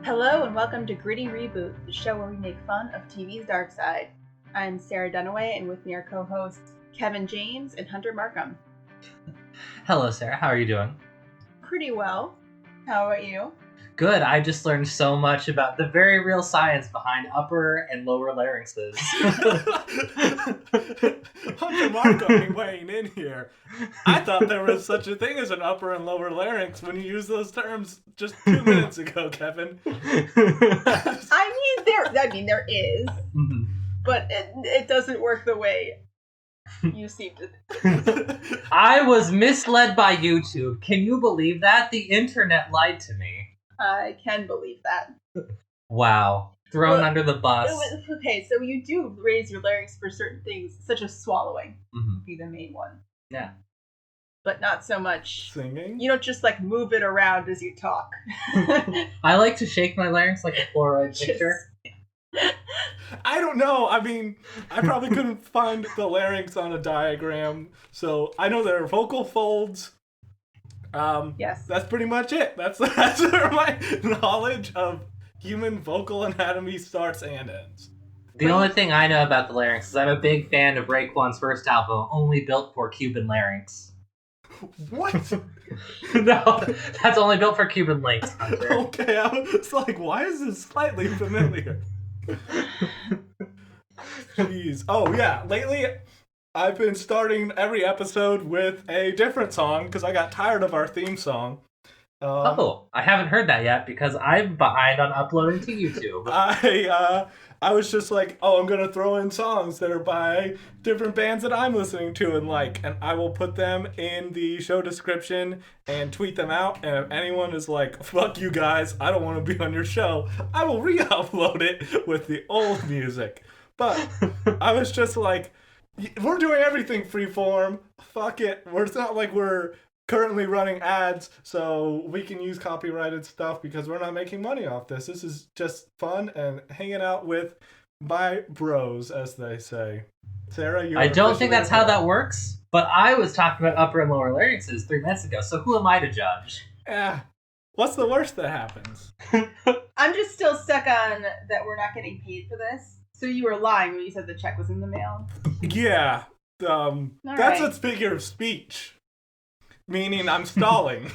Hello and welcome to Gritty Reboot, the show where we make fun of TV's dark side. I'm Sarah Dunaway, and with me are co-hosts Kevin James and Hunter Markham. Hello, Sarah. How are you doing? Pretty well. How about you? Good. I just learned so much about the very real science behind upper and lower larynxes. Hunter Markham weighing in here. I thought there was such a thing as an upper and lower larynx when you used those terms just 2 minutes ago, Kevin. There is, Mhm. but it doesn't work the way you seem to. I was misled by YouTube. Can you believe that? The internet lied to me. I can believe that. Wow. Thrown under the bus. Okay, so you do raise your larynx for certain things, such as swallowing, Mhm. be the main one. Yeah. But not so much Singing? You don't just move it around as you talk. I like to shake my larynx like a Polaroid picture. I don't know. I mean, I probably couldn't find the larynx on a diagram, so I know there are vocal folds. Yes. That's pretty much it. That's where my knowledge of human vocal anatomy starts and ends. The only thing I know about the larynx is I'm a big fan of Raekwon's first album, Only Built for Cuban Larynx. What? No, that's only built for Cuban links, Hunter. Okay, I was like, why is this slightly familiar? Jeez. Oh, yeah. Lately, I've been starting every episode with a different song because I got tired of our theme song. I haven't heard that yet because I'm behind on uploading to YouTube. I was just like, I'm gonna throw in songs that are by different bands that I'm listening to and I will put them in the show description and tweet them out. And if anyone is like, fuck you guys, I don't want to be on your show, I will re-upload it with the old music. But I was just like, we're doing everything freeform. Fuck it. It's not like we're currently running ads, so we can use copyrighted stuff because we're not making money off this. This is just fun and hanging out with my bros, as they say. Sarah, you. I don't think that's how that works, but I was talking about upper and lower larynxes 3 minutes ago, so who am I to judge? What's the worst that happens? I'm just still stuck on that we're not getting paid for this. So you were lying when you said the check was in the mail. Yeah. That's right. a figure of speech. Meaning I'm stalling.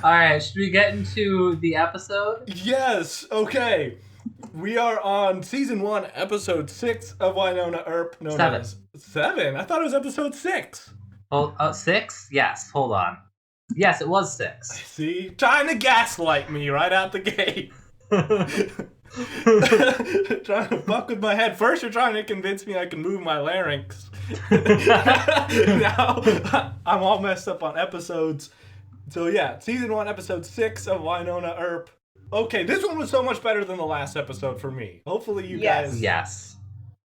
Alright, should we get into the episode? Yes, okay. We are on season 1, episode 6 of Wynonna Earp. Known 7. As 7? I thought it was episode 6. Oh, 6? Yes, hold on. Yes, it was 6. See? Trying to gaslight me right out the gate. Trying to fuck with my head. First you're trying to convince me I can move my larynx. Now I'm all messed up on episodes. So yeah, season 1, episode 6 of Wynonna Earp. Okay, this one was so much better than the last episode for me. Hopefully you guys... Yes.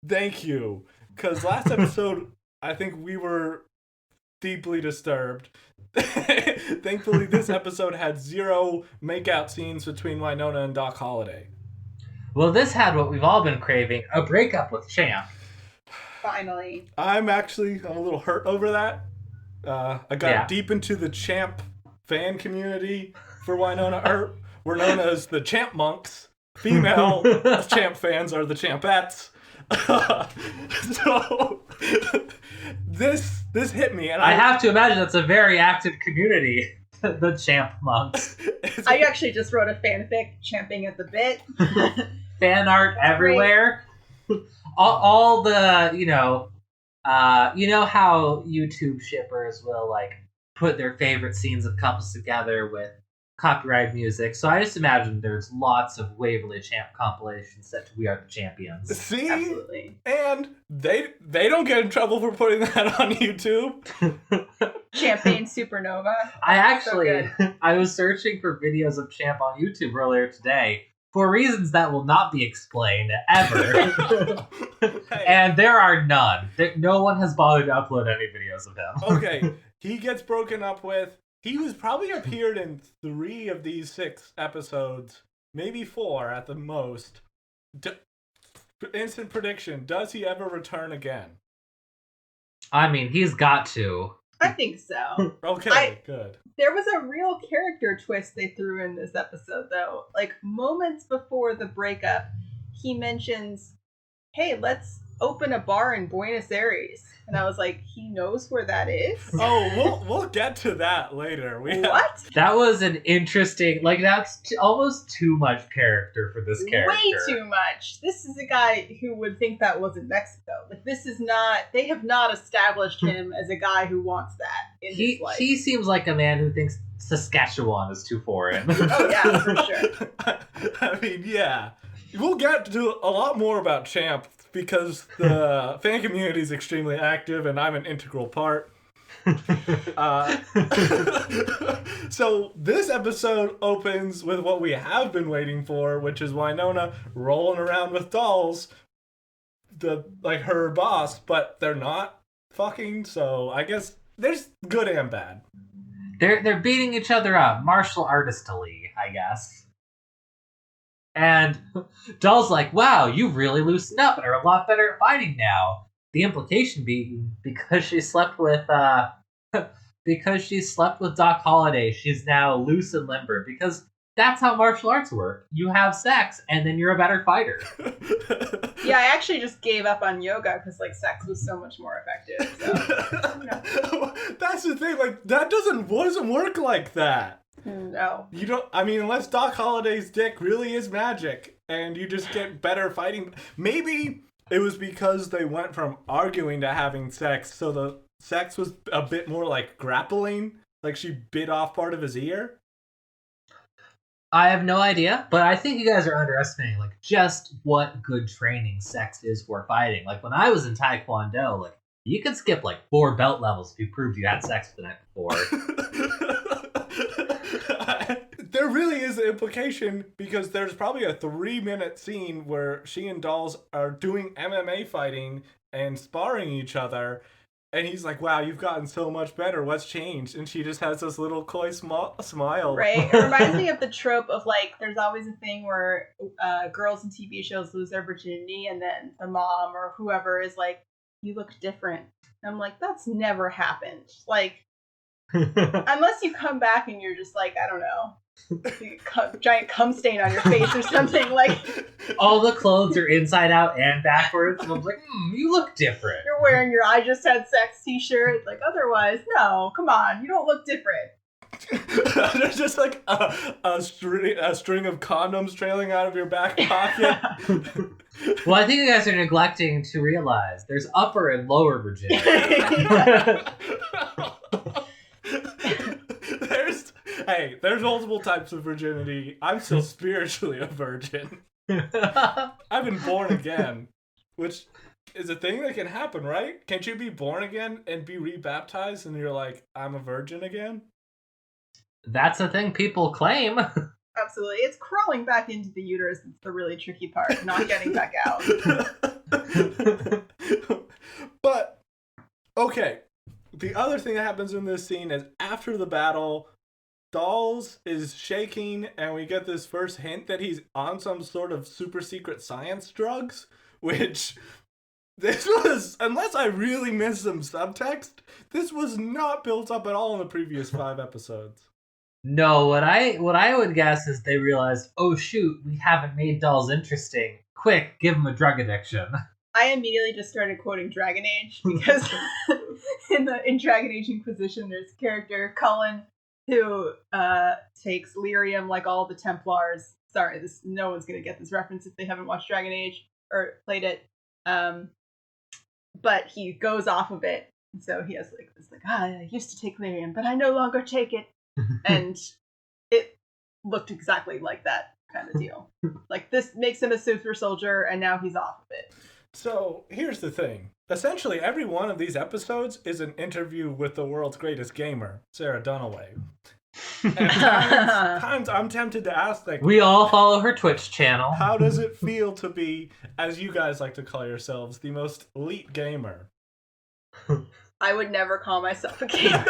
Thank you. Because last episode, I think we were deeply disturbed. Thankfully, this episode had 0 makeout scenes between Wynonna and Doc Holliday. Well, this had what we've all been craving, a breakup with Champ. Finally. I'm a little hurt over that. I got deep into the Champ fan community for Wynonna Earp. We're known as the Champmunks. Female Champ fans are the Champettes. So this hit me, and I have to imagine it's a very active community, the Champmunks. I actually just wrote a fanfic, champing at the bit. Fan art everywhere. All the, you know how YouTube shippers will put their favorite scenes of couples together with copyright music. So I just imagine there's lots of Waverly Champ compilations set to We Are the Champions. See? Absolutely. And they don't get in trouble for putting that on YouTube. Champagne Supernova. I was searching for videos of Champ on YouTube earlier today for reasons that will not be explained ever. Hey. And there are none. No one has bothered to upload any videos of him. Okay, he gets broken up with. He was probably appeared in 3 of these 6 episodes, maybe 4 at the most. Instant prediction, does he ever return again? I mean, he's got to. I think so. Okay, good. There was a real character twist they threw in this episode, though. Like, moments before the breakup, he mentions, hey, let's open a bar in Buenos Aires. And I was like, he knows where that is? Oh, we'll get to that later. What? That was an interesting, like, that's almost too much character for this character. Way too much. This is a guy who would think that was in Mexico. Like, this is not, they have not established him as a guy who wants that in his life. He seems like a man who thinks Saskatchewan is too foreign. Oh, yeah, for sure. I mean, yeah. We'll get to a lot more about Champ because the fan community is extremely active and I'm an integral part. So this episode opens with what we have been waiting for, which is Wynonna rolling around with dolls, like her boss, but they're not fucking, so I guess there's good and bad. They're beating each other up, martial artistily, I guess. And Doll's like, wow, you've really loosened up and are a lot better at fighting now. The implication being because she slept with Doc Holliday, she's now loose and limber, because that's how martial arts work. You have sex and then you're a better fighter. Yeah, I actually just gave up on yoga because like sex was so much more effective. So, you know. That's the thing, like that doesn't work like that. No. You don't, I mean, unless Doc Holliday's dick really is magic and you just get better fighting. Maybe it was because they went from arguing to having sex, so the sex was a bit more like grappling, like she bit off part of his ear. I have no idea, but I think you guys are underestimating like just what good training sex is for fighting. Like when I was in Taekwondo, like you could skip like 4 belt levels if you proved you had sex the night before. There really is an implication because there's probably a 3-minute scene where she and Dolls are doing MMA fighting and sparring each other. And he's like, wow, you've gotten so much better. What's changed? And she just has this little coy smile. Right. It reminds me of the trope of like, there's always a thing where girls in TV shows lose their virginity and then the mom or whoever is like, you look different. And I'm like, that's never happened. Like, unless you come back and you're just like, I don't know, giant cum stain on your face or something. Like all the clothes are inside out and backwards. And I was like, you look different. You're wearing your I just had sex t-shirt. Like otherwise, no, come on, you don't look different. There's just like a string of condoms trailing out of your back pocket. Well, I think you guys are neglecting to realize there's upper and lower virginity. There's multiple types of virginity. I'm still spiritually a virgin. I've been born again, which is a thing that can happen, right? Can't you be born again and be rebaptized and you're like, I'm a virgin again? That's a thing people claim. Absolutely. It's crawling back into the uterus that's the really tricky part, not getting back out. But, okay. The other thing that happens in this scene is after the battle, Dolls is shaking, and we get this first hint that he's on some sort of super secret science drugs, which this was, unless I really missed some subtext, this was not built up at all in the previous 5 episodes. No, what I would guess is they realized, oh shoot, we haven't made Dolls interesting. Quick, give him a drug addiction. I immediately just started quoting Dragon Age because in Dragon Age Inquisition, there's a character, Cullen, who takes lyrium like all the Templars. Sorry, no one's gonna get this reference if they haven't watched Dragon Age or played it. But he goes off of it, and so he has like this I used to take lyrium, but I no longer take it, and it looked exactly like that kind of deal. Like this makes him a super soldier, and now he's off of it. So here's the thing. Essentially, every one of these episodes is an interview with the world's greatest gamer, Sarah Dunaway. And times I'm tempted to ask, like, we all follow her Twitch channel. How does it feel to be, as you guys like to call yourselves, the most elite gamer? I would never call myself a gamer.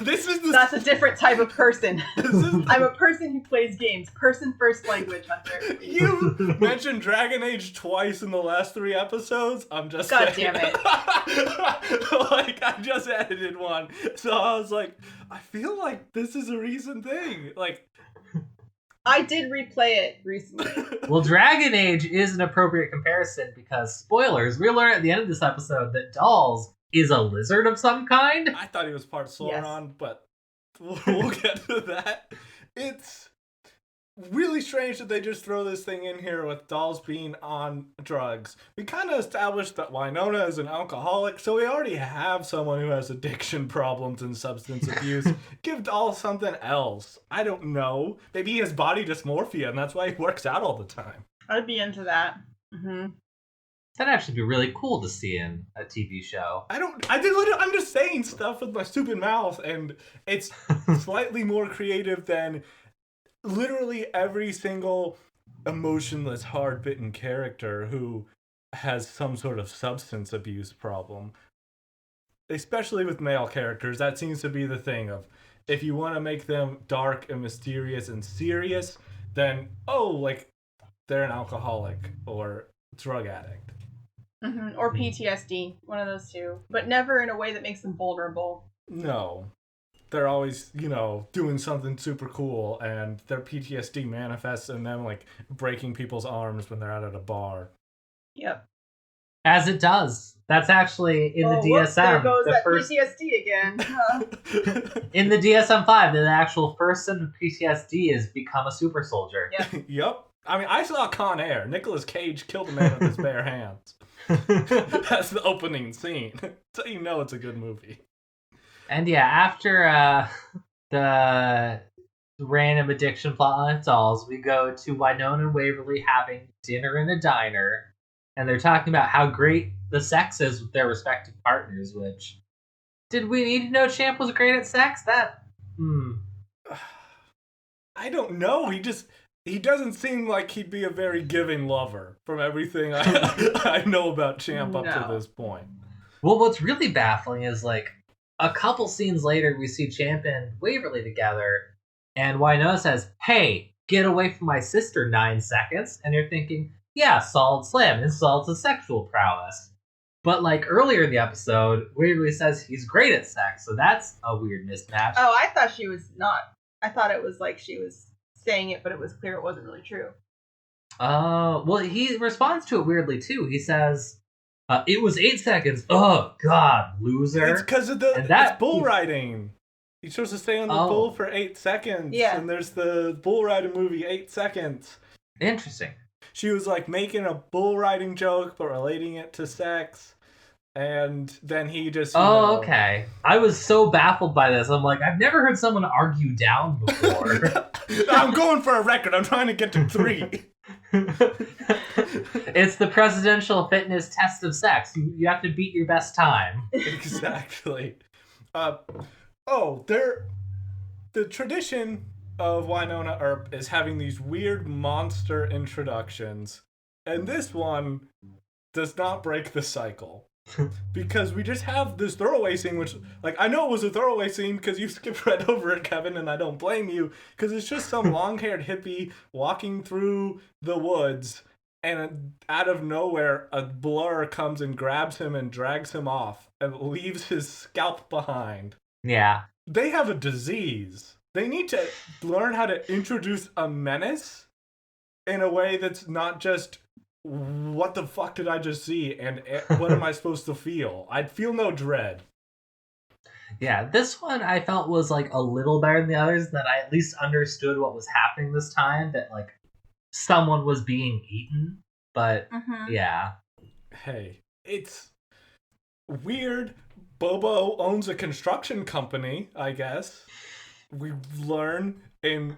That's a different type of person. I'm a person who plays games. Person first language, Hunter. You mentioned Dragon Age twice in the last 3 episodes. I'm just God saying. damn it. Like, I just edited one. So I was like, I feel like this is a recent thing. Like, I did replay it recently. Well, Dragon Age is an appropriate comparison because, spoilers, we learn at the end of this episode that Dolls is a lizard of some kind. I thought he was part Sauron, but we'll get to that. It's really strange that they just throw this thing in here with Dolls being on drugs. We kind of established that Wynonna is an alcoholic, so we already have someone who has addiction problems and substance abuse. Give Dolls something else. I don't know. Maybe he has body dysmorphia, and that's why he works out all the time. I'd be into that. Mm-hmm. That'd actually be really cool to see in a TV show. I'm just saying stuff with my stupid mouth, and it's slightly more creative than literally every single emotionless, hard-bitten character who has some sort of substance abuse problem. Especially with male characters, that seems to be the thing of, if you want to make them dark and mysterious and serious, then, they're an alcoholic or drug addict. Mm-hmm. Or PTSD, one of those two. But never in a way that makes them vulnerable. No. They're always, doing something super cool, and their PTSD manifests in them, breaking people's arms when they're out at a bar. Yep. As it does. That's actually in the DSM. Whoops, there goes that PTSD again. In the DSM-5, the actual first symptom of PTSD is become a super soldier. Yep. Yep. I mean, I saw Con Air. Nicolas Cage killed a man with his bare hands. That's the opening scene. So you know it's a good movie. And yeah, after the random addiction plot on Dolls, we go to Wynonna and Waverly having dinner in a diner, and they're talking about how great the sex is with their respective partners, which... Did we need to know Champ was great at sex? I don't know. He doesn't seem like he'd be a very giving lover from everything I know about Champ up to this point. Well, what's really baffling is, a couple scenes later, we see Champ and Waverly together, and Wynonna says, "Hey, get away from my sister, 9 seconds." And you're thinking, yeah, solid slam, insults his sexual prowess. But, earlier in the episode, Waverly says he's great at sex, so that's a weird mismatch. Oh, I thought she was not. I thought it was she was saying it, but it was clear it wasn't really true. Well, he responds to it weirdly, too. He says, it was 8 seconds. Oh, God, loser. It's because of it's bull riding. He's supposed to stay on the bull for 8 seconds. Yeah. And there's the bull riding movie, 8 Seconds. Interesting. She was, making a bull riding joke, but relating it to sex. And then he just... okay. I was so baffled by this. I'm like, I've never heard someone argue down before. I'm going for a record. I'm trying to get to 3. It's the presidential fitness test of sex. You have to beat your best time. Exactly. The tradition of Wynonna Earp is having these weird monster introductions, and this one does not break the cycle. Because we just have this throwaway scene, which, I know it was a throwaway scene because you skipped right over it, Kevin, and I don't blame you, because it's just some long-haired hippie walking through the woods, and out of nowhere, a blur comes and grabs him and drags him off, and leaves his scalp behind. Yeah. They have a disease. They need to learn how to introduce a menace in a way that's not just... what the fuck did I just see, and what am I supposed to feel? I'd feel no dread. Yeah, this one I felt was a little better than the others, that I at least understood what was happening this time, that someone was being eaten, but yeah. Hey, it's weird. Bobo owns a construction company, I guess. We learn in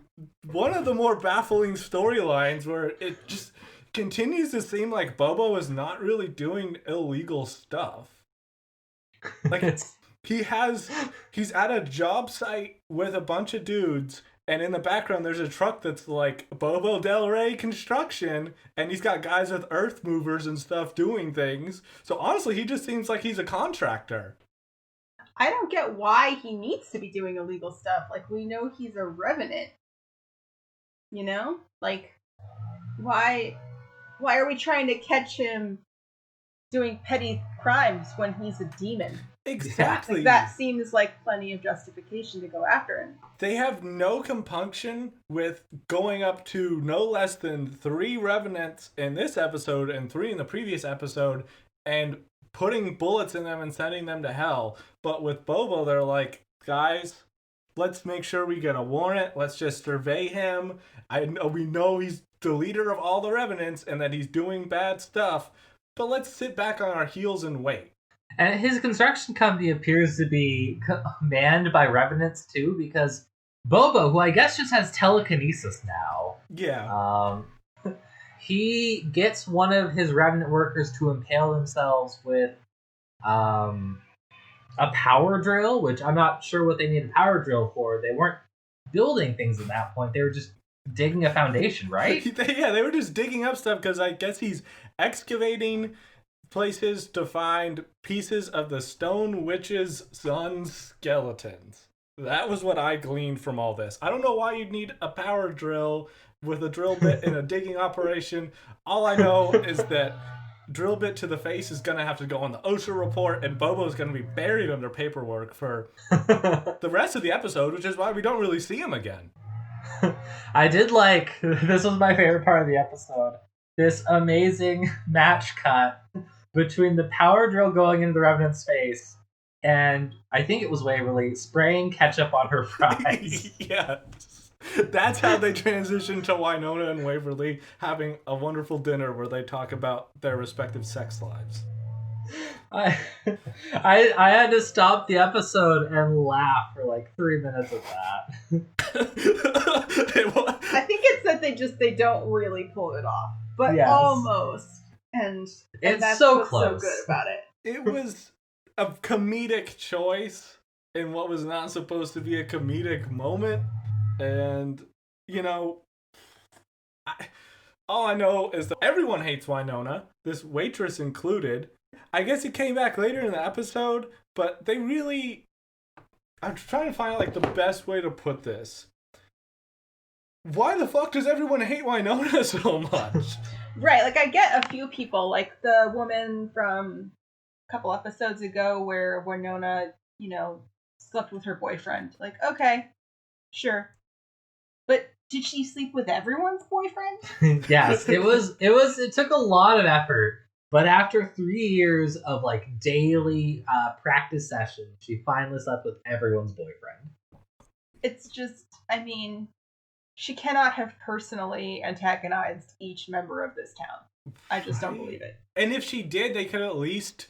one of the more baffling storylines where it just continues to seem like Bobo is not really doing illegal stuff. He's at a job site with a bunch of dudes, and in the background there's a truck that's Bobo Del Rey Construction, and he's got guys with earth movers and stuff doing things. So honestly, he just seems like he's a contractor. I don't get why he needs to be doing illegal stuff. Like, we know he's a revenant. You know? Like, why are we trying to catch him doing petty crimes when he's a demon? Exactly. Like, that seems like plenty of justification to go after him. They have no compunction with going up to no less than 3 revenants in this episode and 3 in the previous episode and putting bullets in them and sending them to hell. But with Bobo, they're like, guys, let's make sure we get a warrant. Let's just survey him. We know he's the leader of all the revenants and that he's doing bad stuff. But let's sit back on our heels and wait. And his construction company appears to be manned by revenants too, because Bobo, who I guess just has telekinesis now, he gets one of his revenant workers to impale themselves with a power drill, which I'm not sure what they need a power drill for. They weren't building things at that point. They were just digging a foundation, right? Yeah, they were just digging up stuff because I guess he's excavating places to find pieces of the Stone Witch's son's skeletons. That was what I gleaned from all this. I don't know why you'd need a power drill with a drill bit in a digging operation. All I know is that drill bit to the face is going to have to go on the OSHA report, and Bobo's going to be buried under paperwork for the rest of the episode, which is why we don't really see him again. I did like, this was my favorite part of the episode, this amazing match cut between the power drill going into the Revenant's face and I think it was Waverly spraying ketchup on her fries. Yeah. That's how they transition to Wynonna and Waverly having a wonderful dinner where they talk about their respective sex lives. I had to stop the episode and laugh for like 3 minutes of that. I think it's that they don't really pull it off, but yes. Almost. And that's so what's close. So good about it. It was a comedic choice in what was not supposed to be a comedic moment. And, you know, all I know is that everyone hates Wynonna, this waitress included. I guess it came back later in the episode, but they really... I'm trying to find like the best way to put this. Why the fuck does everyone hate Wynonna so much? Right, like I get a few people, like the woman from a couple episodes ago where Wynonna, you know, slept with her boyfriend. Like, okay, sure. But did she sleep with everyone's boyfriend? Yes, it took a lot of effort. But after 3 years of like daily practice sessions, she finally slept with everyone's boyfriend. It's just, I mean, she cannot have personally antagonized each member of this town. I just don't believe it. And if she did, they could at least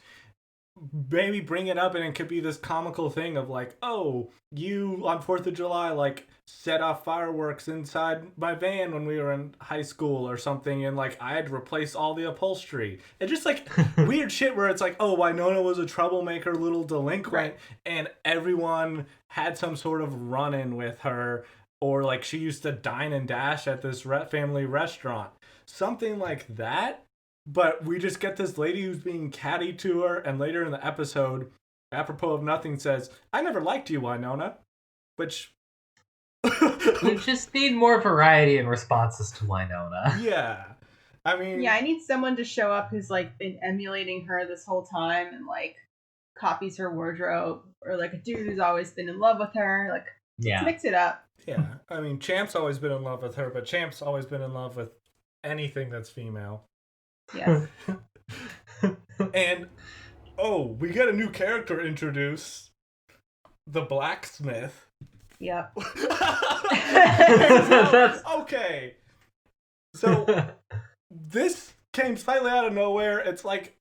maybe bring it up and it could be this comical thing of like, oh, you on 4th of July like set off fireworks inside my van when we were in high school or something, and like I had to replace all the upholstery. It's just like weird shit where it's like, oh, Wynonna was a troublemaker little delinquent, right, and everyone had some sort of run-in with her, or like she used to dine and dash at this family restaurant. Something like that. But we just get this lady who's being catty to her, and later in the episode, apropos of nothing, says, I never liked you, Wynonna. Which... We just need more variety in responses to Wynonna. Yeah. I mean... Yeah, I need someone to show up who's, like, been emulating her this whole time and, like, copies her wardrobe. Or, like, a dude who's always been in love with her. Like, let's mix it up. Yeah. I mean, Champ's always been in love with her, but Champ's always been in love with anything that's female. Yes. And, oh, we get a new character introduced. The blacksmith. Yep. Okay. So, this came slightly out of nowhere. It's like,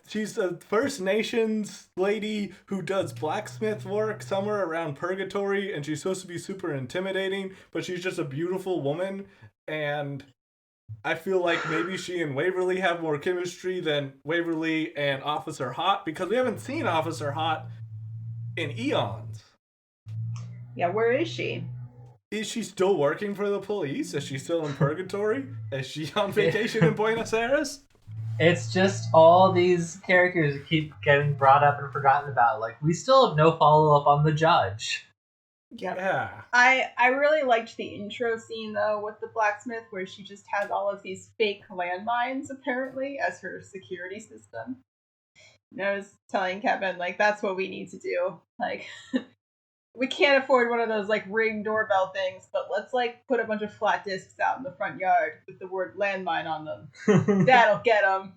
she's a First Nations lady who does blacksmith work somewhere around Purgatory, and she's supposed to be super intimidating, but she's just a beautiful woman, and I feel like maybe she and Waverly have more chemistry than Waverly and Officer Hot, because we haven't seen Officer Hot in eons. Yeah, where is she? Is she still working for the police? Is she still in Purgatory? Is she on vacation in Buenos Aires? It's just all these characters that keep getting brought up and forgotten about. Like, we still have no follow-up on the judge. Yep. Yeah. I really liked the intro scene though with the blacksmith where she just has all of these fake landmines apparently as her security system. And I was telling Kevin, like, that's what we need to do. Like, we can't afford one of those like ring doorbell things, but let's like put a bunch of flat discs out in the front yard with the word landmine on them. That'll get them.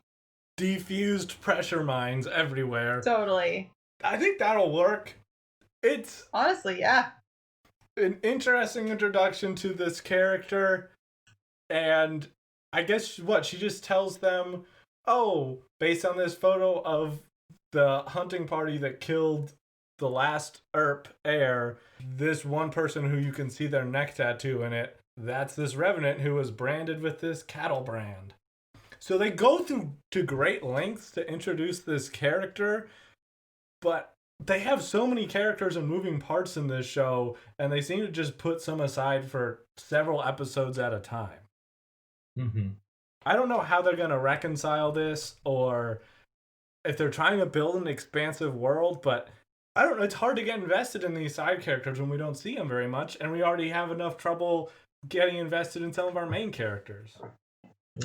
Defused pressure mines everywhere. Totally. I think that'll work. It's honestly, yeah, an interesting introduction to this character, and I guess what she just tells them, oh, based on this photo of the hunting party that killed the last Earp heir, this one person who you can see their neck tattoo in it, that's this revenant who was branded with this cattle brand. So they go through to great lengths to introduce this character, but they have so many characters and moving parts in this show, and they seem to just put some aside for several episodes at a time. Mm-hmm. I don't know how they're going to reconcile this, or if they're trying to build an expansive world, but I don't know. It's hard to get invested in these side characters when we don't see them very much, and we already have enough trouble getting invested in some of our main characters.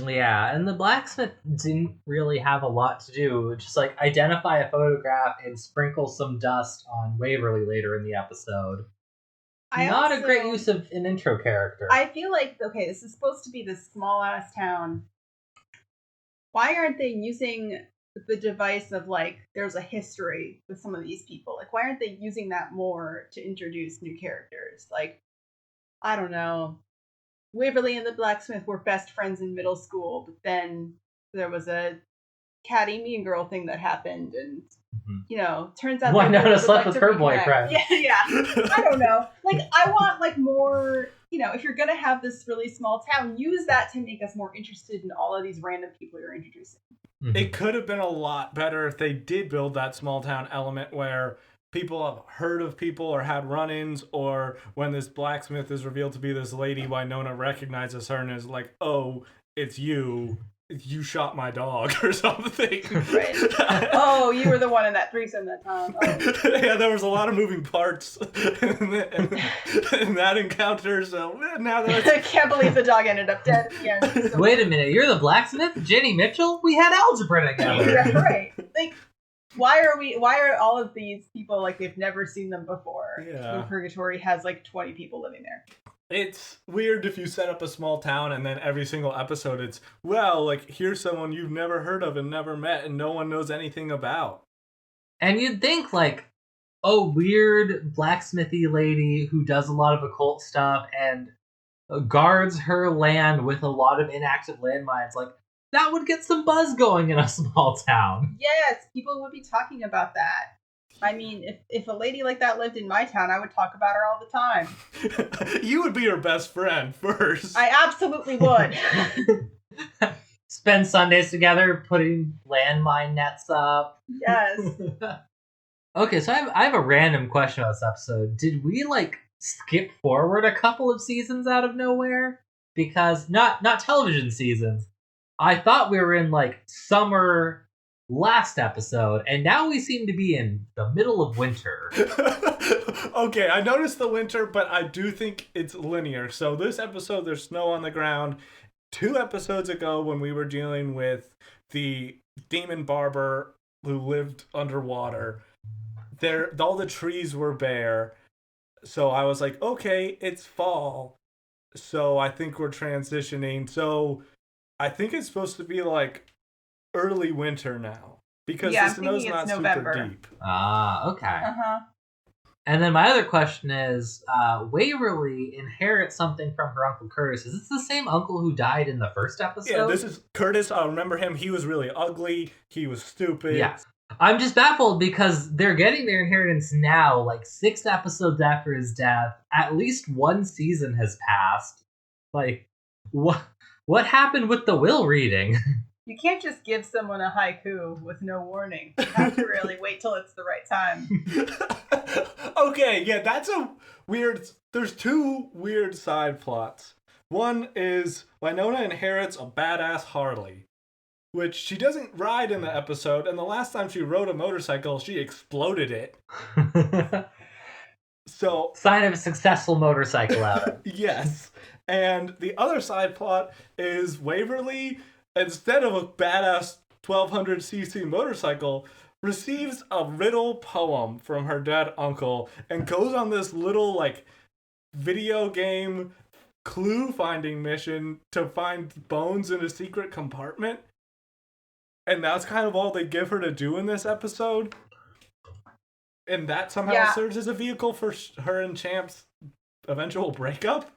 Yeah, and the blacksmith didn't really have a lot to do. Just like identify a photograph and sprinkle some dust on Waverly later in the episode. Not a great use of an intro character. I feel like, okay, this is supposed to be this small ass town. Why aren't they using the device of like there's a history with some of these people? Like, why aren't they using that more to introduce new characters? Like, I don't know. Waverly and the blacksmith were best friends in middle school, but then there was a catty mean girl thing that happened, and you know, turns out Wynonna slept with her boyfriend. Yeah. I don't know. Like, I want like more. You know, if you're gonna have this really small town, use that to make us more interested in all of these random people you're introducing. Mm-hmm. It could have been a lot better if they did build that small town element where people have heard of people or had run-ins, or when this blacksmith is revealed to be this lady, Wynonna recognizes her and is like, oh, it's you. You shot my dog or something. Right. Oh, you were the one in that threesome that time. Oh. Yeah, there was a lot of moving parts in that encounter, so now that I can't believe the dog ended up dead again. So wait a minute, you're the blacksmith? Jenny Mitchell? We had algebra together. Yeah, right. Like, why are all of these people like they've never seen them before? Yeah. When Purgatory has like 20 people living there. It's weird if you set up a small town and then every single episode it's, well, like, here's someone you've never heard of and never met and no one knows anything about. And you'd think, like, a weird blacksmithy lady who does a lot of occult stuff and guards her land with a lot of inactive landmines, like, that would get some buzz going in a small town. Yes, people would be talking about that. I mean, if a lady like that lived in my town, I would talk about her all the time. You would be her best friend first. I absolutely would. Spend Sundays together putting landmine nets up. Yes. Okay, so I have a random question about this episode. Did we, like, skip forward a couple of seasons out of nowhere? Because, not television seasons. I thought we were in, like, summer last episode, and now we seem to be in the middle of winter. Okay, I noticed the winter, but I do think it's linear. So this episode, there's snow on the ground. 2 episodes ago, when we were dealing with the demon barber who lived underwater, all the trees were bare. So I was like, okay, it's fall. So I think we're transitioning. So I think it's supposed to be like early winter now, because the snow's not November. super deep. Ah, okay. Uh-huh. And then my other question is, Waverly inherits something from her Uncle Curtis. Is this the same uncle who died in the first episode? Yeah, this is Curtis. I remember him. He was really ugly. He was stupid. Yes. I'm just baffled because they're getting their inheritance now, like 6 episodes after his death. At least 1 season has passed. Like, what happened with the will reading? You can't just give someone a haiku with no warning. You have to really wait till it's the right time. Okay, yeah, that's a weird... There's 2 weird side plots. One is Wynonna inherits a badass Harley. which she doesn't ride in the episode, and the last time she rode a motorcycle, she exploded it. So sign of a successful motorcycle outing. Yes. And the other side plot is Waverly, instead of a badass 1200cc motorcycle, receives a riddle poem from her dead uncle and goes on this little, like, video game clue finding mission to find bones in a secret compartment. And that's kind of all they give her to do in this episode. And that somehow serves as a vehicle for her and Champ's eventual breakup.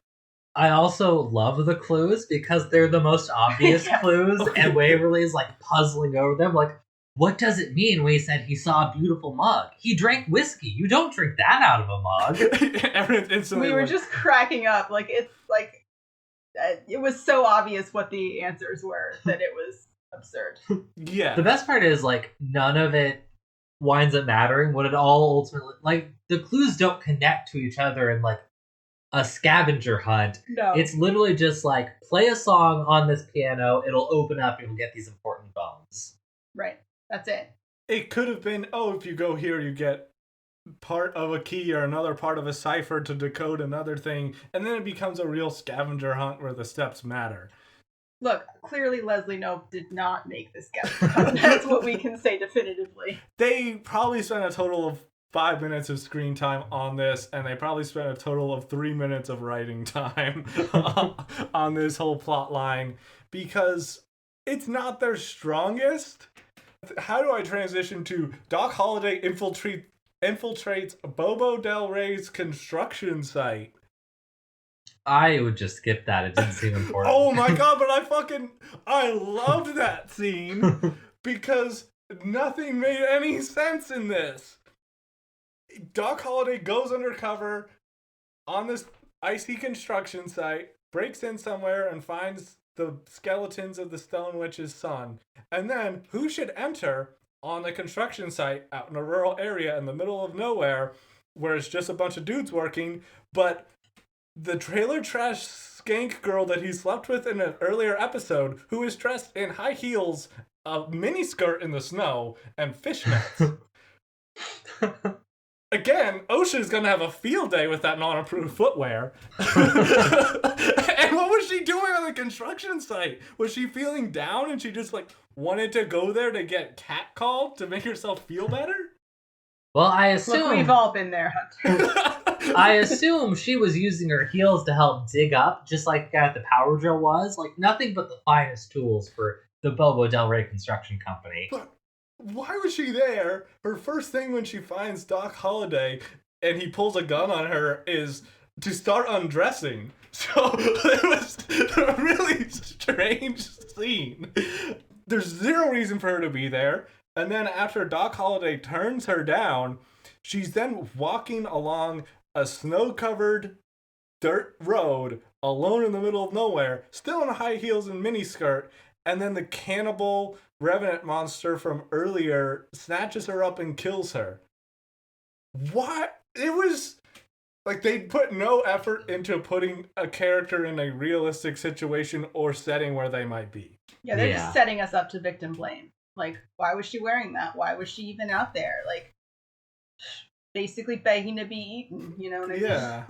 I also love the clues because they're the most obvious clues, and Waverly's like puzzling over them. Like, what does it mean when he said he saw a beautiful mug? He drank whiskey. You don't drink that out of a mug. We were just cracking up. Like, it's like it was so obvious what the answers were that it was absurd. Yeah. The best part is like none of it winds up mattering. What it all ultimately, like, the clues don't connect to each other in like a scavenger hunt. No. It's literally just like, play a song on this piano, it'll open up, you'll get these important bones. Right. That's it. It could have been, if you go here, you get part of a key or another part of a cipher to decode another thing, and then it becomes a real scavenger hunt where the steps matter. Look, clearly Leslie Knope did not make this scavenger hunt. That's what we can say definitively. They probably spent a total of 5 minutes of screen time on this, and they probably spent a total of 3 minutes of writing time on this whole plot line, because it's not their strongest. How do I transition to Doc Holliday infiltrates Bobo Del Rey's construction site? I would just skip that. It didn't seem important. Oh my god, but I loved that scene because nothing made any sense in this. Doc Holliday goes undercover on this icy construction site, breaks in somewhere and finds the skeletons of the Stone Witch's son. And then, who should enter on the construction site out in a rural area in the middle of nowhere where it's just a bunch of dudes working, but the trailer trash skank girl that he slept with in an earlier episode, who is dressed in high heels, a miniskirt in the snow, and fishnets. Again, OSHA's gonna have a field day with that non-approved footwear. And what was she doing on the construction site? Was she feeling down and she just like wanted to go there to get catcalled to make herself feel better? Well, I assume... Look, we've all been there, Hunter. I assume she was using her heels to help dig up, just like the power drill was. Like, nothing but the finest tools for the Bobo Del Rey Construction Company. But why was she there? Her first thing when she finds Doc Holliday and he pulls a gun on her is to start undressing. So it was a really strange scene. There's zero reason for her to be there. And then after Doc Holliday turns her down, she's then walking along a snow-covered dirt road alone in the middle of nowhere, still in high heels and miniskirt, and then the cannibal revenant monster from earlier snatches her up and kills her. What? It was like they put no effort into putting a character in a realistic situation or setting where they might be. Yeah, they're just setting us up to victim blame. Like, why was she wearing that? Why was she even out there? Like, basically begging to be eaten, you know what I mean? Yeah.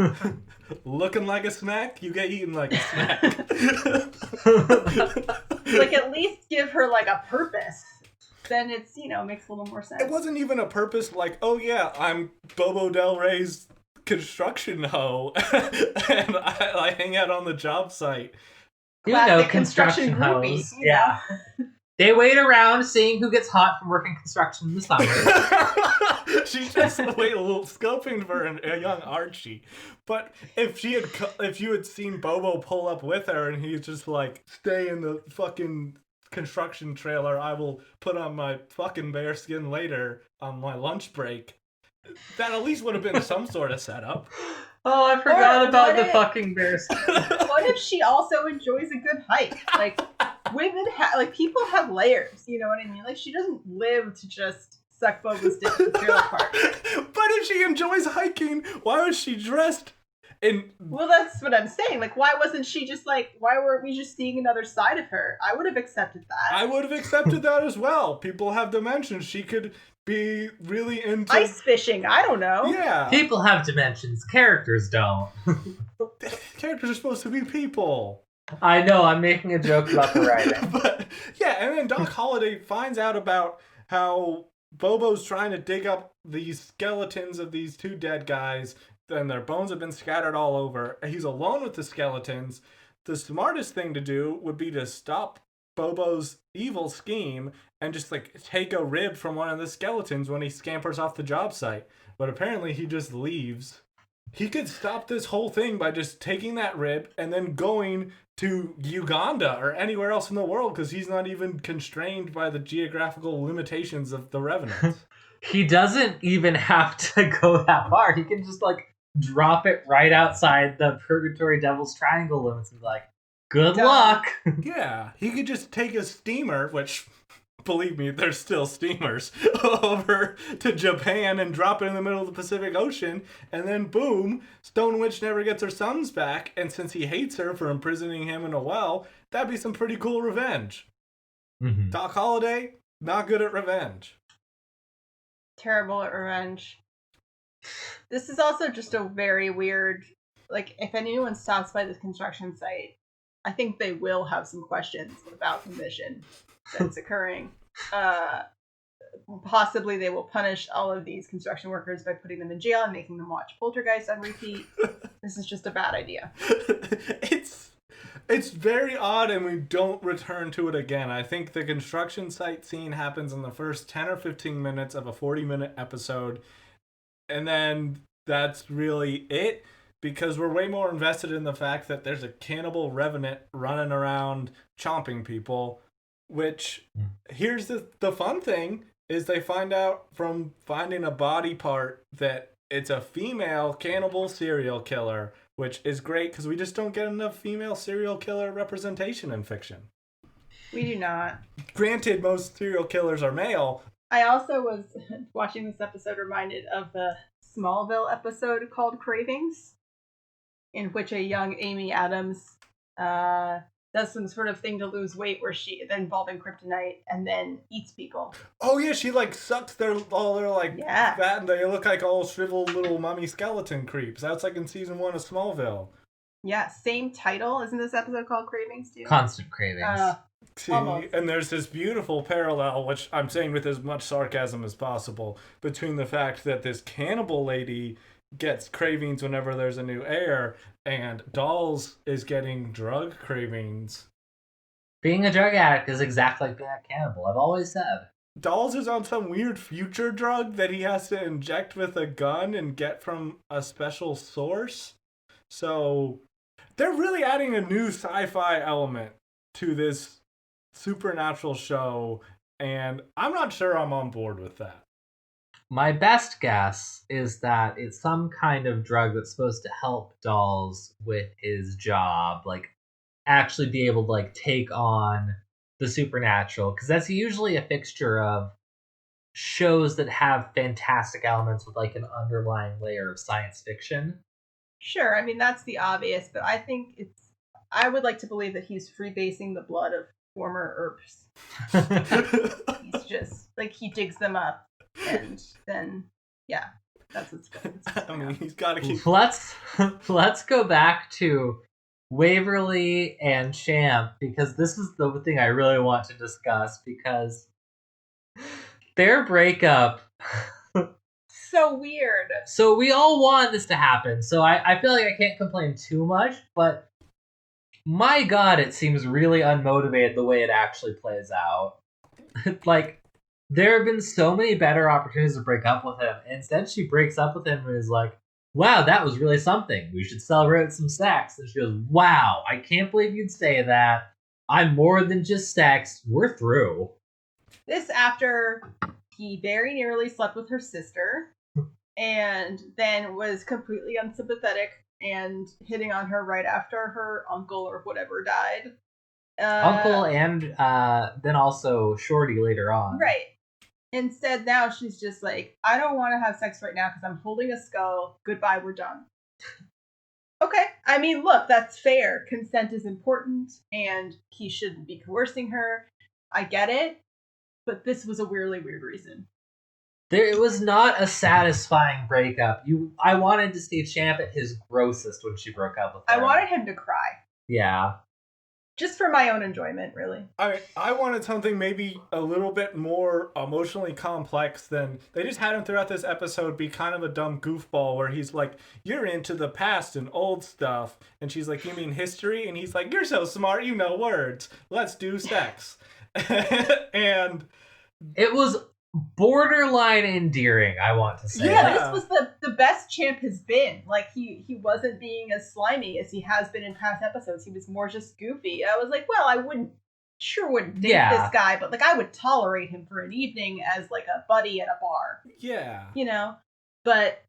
Looking like a snack, you get eaten like a snack. Like, at least give her, like, a purpose. Then it's, makes a little more sense. It wasn't even a purpose like, oh yeah, I'm Bobo Del Rey's construction hoe, and I hang out on the job site. Construction hoes. Yeah. They wait around seeing who gets hot from working construction in the summer. She just scoping for a young Archie. But if you had seen Bobo pull up with her and he's just like, stay in the fucking construction trailer, I will put on my fucking bear skin later on my lunch break, that at least would have been some sort of setup. Oh, I forgot about the fucking bear skin. What if she also enjoys a good hike? Like, women people have layers, you know what I mean? Like, she doesn't live to just suck Bobo's dick in the trailer park. But if she enjoys hiking, why was she dressed Well, that's what I'm saying. Like, why wasn't she just like, why weren't we just seeing another side of her? I would have accepted that. I would have accepted that as well. People have dimensions. She could be really into ice fishing. I don't know. Yeah. People have dimensions. Characters don't. Characters are supposed to be people. I know, I'm making a joke about the writing. But yeah, and then Doc Holliday finds out about how Bobo's trying to dig up these skeletons of these two dead guys, and their bones have been scattered all over. He's alone with the skeletons. The smartest thing to do would be to stop Bobo's evil scheme and just like take a rib from one of the skeletons when he scampers off the job site. But apparently he just leaves. He could stop this whole thing by just taking that rib and then going to Uganda or anywhere else in the world, because he's not even constrained by the geographical limitations of the Revenants. He doesn't even have to go that far. He can just like drop it right outside the Purgatory Devil's Triangle limits and be like, good luck. Yeah, he could just take a steamer, which, believe me, there's still steamers, over to Japan and drop it in the middle of the Pacific Ocean, and then boom, Stone Witch never gets her sons back, and since he hates her for imprisoning him in a well, that'd be some pretty cool revenge. Mm-hmm. Doc Holliday, not good at revenge. Terrible at revenge. This is also just a very weird, like, if anyone stops by this construction site, I think they will have some questions about the mission that's occurring. Possibly they will punish all of these construction workers by putting them in jail and making them watch Poltergeist on repeat. This is just a bad idea. It's very odd, and we don't return to it again. I think the construction site scene happens in the first 10 or 15 minutes of a 40-minute episode, and then that's really it, because we're way more invested in the fact that there's a cannibal revenant running around chomping people, which, here's the fun thing, is they find out from finding a body part that it's a female cannibal serial killer, which is great because we just don't get enough female serial killer representation in fiction. We do not. Granted, most serial killers are male. I also was, watching this episode, reminded of the Smallville episode called Cravings, in which a young Amy Adams does some sort of thing to lose weight where she, involving kryptonite, and then eats people. Oh yeah, she like sucks all their like fat, and they look like all shriveled little mummy skeleton creeps. That's like in season 1 of Smallville. Yeah, same title. Isn't this episode called Cravings too? Constant Cravings. See, and there's this beautiful parallel, which I'm saying with as much sarcasm as possible, between the fact that this cannibal lady gets cravings whenever there's a new heir, and Dolls is getting drug cravings. Being a drug addict is exactly like being a cannibal, I've always said. Dolls is on some weird future drug that he has to inject with a gun and get from a special source. So they're really adding a new sci-fi element to this supernatural show, and I'm not sure I'm on board with that. My best guess is that it's some kind of drug that's supposed to help Dolls with his job, like actually be able to like take on the supernatural, because that's usually a fixture of shows that have fantastic elements with like an underlying layer of science fiction. Sure, I mean that's the obvious, but I would like to believe that he's freebasing the blood of former Earps. He's just like, he digs them up, and then that's what's going on. I mean, he's got to keep. Let's go back to Waverly and Champ, because this is the thing I really want to discuss, because their breakup. So weird. So we all want this to happen, so I feel like I can't complain too much, but my god, it seems really unmotivated the way it actually plays out. Like, there have been so many better opportunities to break up with him. Instead, she breaks up with him and is like, wow, that was really something. We should celebrate with some sex. And she goes, wow, I can't believe you'd say that. I'm more than just sex. We're through. This after he very nearly slept with her sister and then was completely unsympathetic and hitting on her right after her uncle or whatever died. Uncle and then also Shorty later on. Right. Instead, now she's just like, I don't want to have sex right now because I'm holding a skull. Goodbye, we're done. Okay, I mean, look, that's fair. Consent is important, and he shouldn't be coercing her. I get it, but this was a weirdly weird reason. It was not a satisfying breakup. I wanted to see Champ at his grossest when she broke up with him. I wanted him to cry. Yeah. Just for my own enjoyment, really. I wanted something maybe a little bit more emotionally complex than... They just had him throughout this episode be kind of a dumb goofball where he's like, you're into the past and old stuff. And she's like, you mean history? And he's like, you're so smart, you know words. Let's do sex. And... It was borderline endearing, I want to say. Yeah, this was the best Champ has been. Like, he wasn't being as slimy as he has been in past episodes. He was more just goofy. I was like, well, I wouldn't date this guy, but like I would tolerate him for an evening as like a buddy at a bar. Yeah. You know? But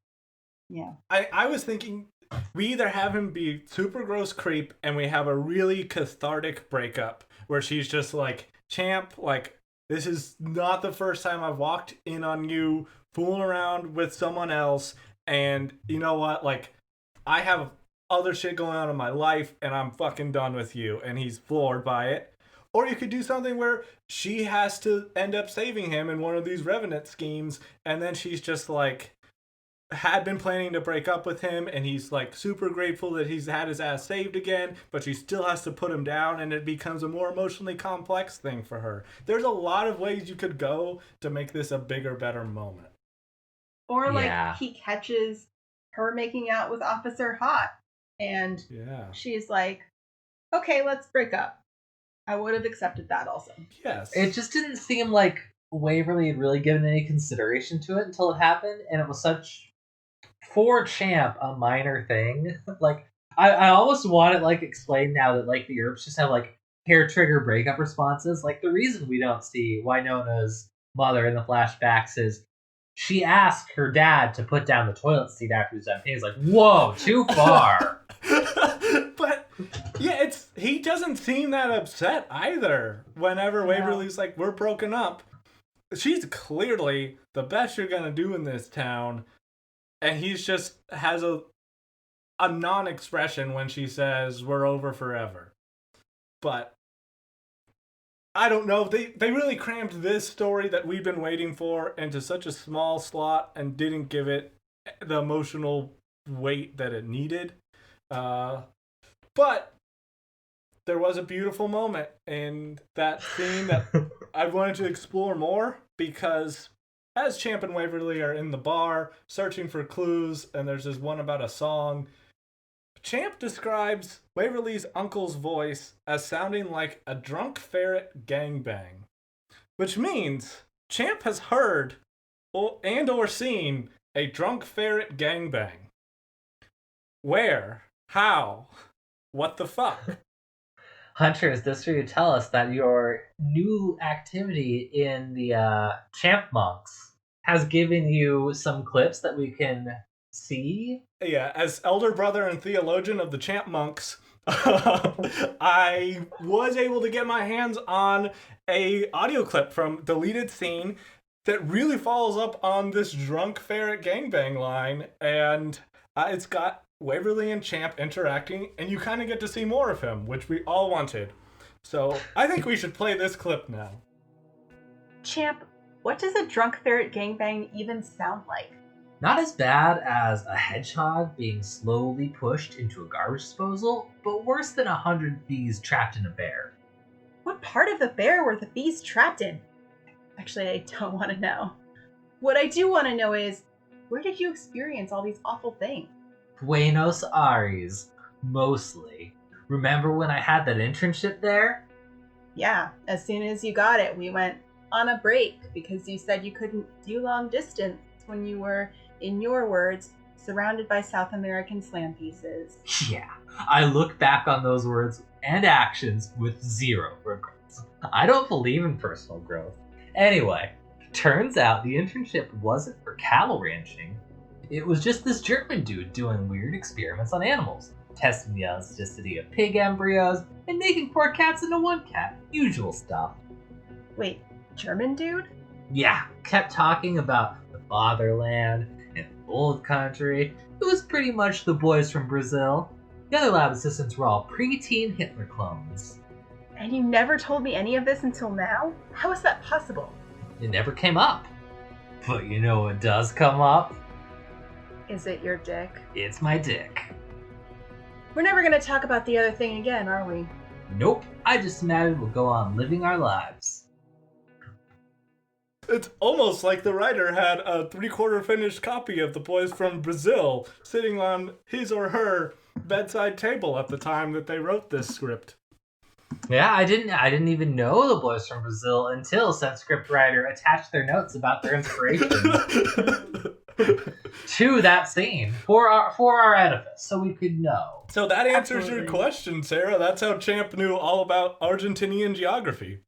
yeah. I was thinking we either have him be super gross creep and we have a really cathartic breakup where she's just like, Champ, like, this is not the first time I've walked in on you fooling around with someone else. And you know what? Like, I have other shit going on in my life and I'm fucking done with you. And he's floored by it. Or you could do something where she has to end up saving him in one of these Revenant schemes. And then she's just like, had been planning to break up with him, and he's like super grateful that he's had his ass saved again, but she still has to put him down, and it becomes a more emotionally complex thing for her. There's a lot of ways you could go to make this a bigger, better moment. Or like he catches her making out with Officer Hot, and she's like, okay, let's break up. I would have accepted that also. Yes. It just didn't seem like Waverly had really given any consideration to it until it happened, and it was such, for Champ, a minor thing. Like, I almost want it, like, explained now that, like, the Earps just have, like, hair trigger breakup responses. Like, the reason we don't see Wynonna's mother in the flashbacks is she asked her dad to put down the toilet seat after he's done. He's like, whoa, too far. But, yeah, he doesn't seem that upset either. Whenever Waverly's like, we're broken up. She's clearly the best you're gonna do in this town, and he's just has a non-expression when she says we're over forever. But I don't know, they really crammed this story that we've been waiting for into such a small slot and didn't give it the emotional weight that it needed. But there was a beautiful moment in that scene that I wanted to explore more, because as Champ and Waverly are in the bar searching for clues, and there's this one about a song, Champ describes Waverly's uncle's voice as sounding like a drunk ferret gangbang, which means Champ has heard or seen a drunk ferret gangbang. Where? How? What the fuck? Hunter, is this where you tell us that your new activity in the Champmunks has given you some clips that we can see? Yeah, as elder brother and theologian of the Champmunks, I was able to get my hands on a audio clip from deleted scene that really follows up on this drunk ferret gangbang line, and it's got Waverly and Champ interacting, and you kind of get to see more of him, which we all wanted. So I think we should play this clip now. Champ, what does a drunk ferret gangbang even sound like? Not as bad as a hedgehog being slowly pushed into a garbage disposal, but worse than 100 bees trapped in a bear. What part of the bear were the bees trapped in? Actually, I don't want to know. What I do want to know is, where did you experience all these awful things? Buenos Aires, mostly. Remember when I had that internship there? Yeah, as soon as you got it, we went on a break because you said you couldn't do long distance when you were, in your words, surrounded by South American slam pieces. Yeah, I look back on those words and actions with zero regrets. I don't believe in personal growth. Anyway, turns out the internship wasn't for cattle ranching. It was just this German dude doing weird experiments on animals, testing the elasticity of pig embryos, and making 4 cats into 1 cat. Usual stuff. Wait, German dude? Yeah, kept talking about the fatherland and the old country. It was pretty much the boys from Brazil. The other lab assistants were all preteen Hitler clones. And you never told me any of this until now? How is that possible? It never came up. But you know what does come up? Is it your dick? It's my dick. We're never gonna talk about the other thing again, are we? Nope, I just imagined we'll go on living our lives. It's almost like the writer had a 3/4 finished copy of The Boys from Brazil sitting on his or her bedside table at the time that they wrote this script. Yeah, I didn't even know The Boys from Brazil until said scriptwriter attached their notes about their inspiration to that scene for our edifice, so we could know. So that answers Absolutely. your question, Sarah. That's how Champ knew all about Argentinian geography.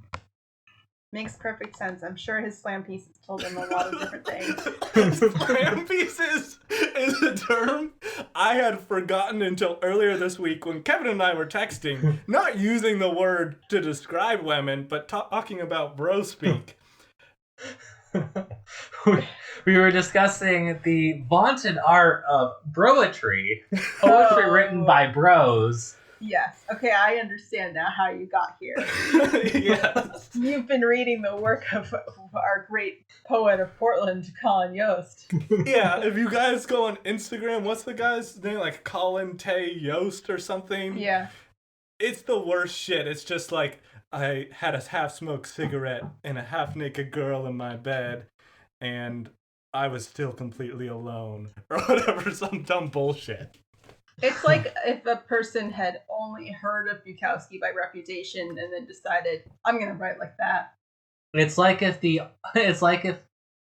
Makes perfect sense. I'm sure his slam pieces told him a lot of different things. Slam pieces is a term I had forgotten until earlier this week when Kevin and I were texting, not using the word to describe women, but talking about bro speak. We were discussing the vaunted art of broetry, poetry written by bros. Yes. Okay, I understand now how you got here. Yes. You've been reading the work of our great poet of Portland, Colin Yost. Yeah, if you guys go on Instagram, what's the guy's name? Like Colin Tay Yost or something? Yeah. It's the worst shit. It's just like, I had a half-smoked cigarette and a half-naked girl in my bed, and I was still completely alone. Or whatever, some dumb bullshit. It's like if a person had only heard of Bukowski by reputation and then decided, I'm gonna write like that. It's like if the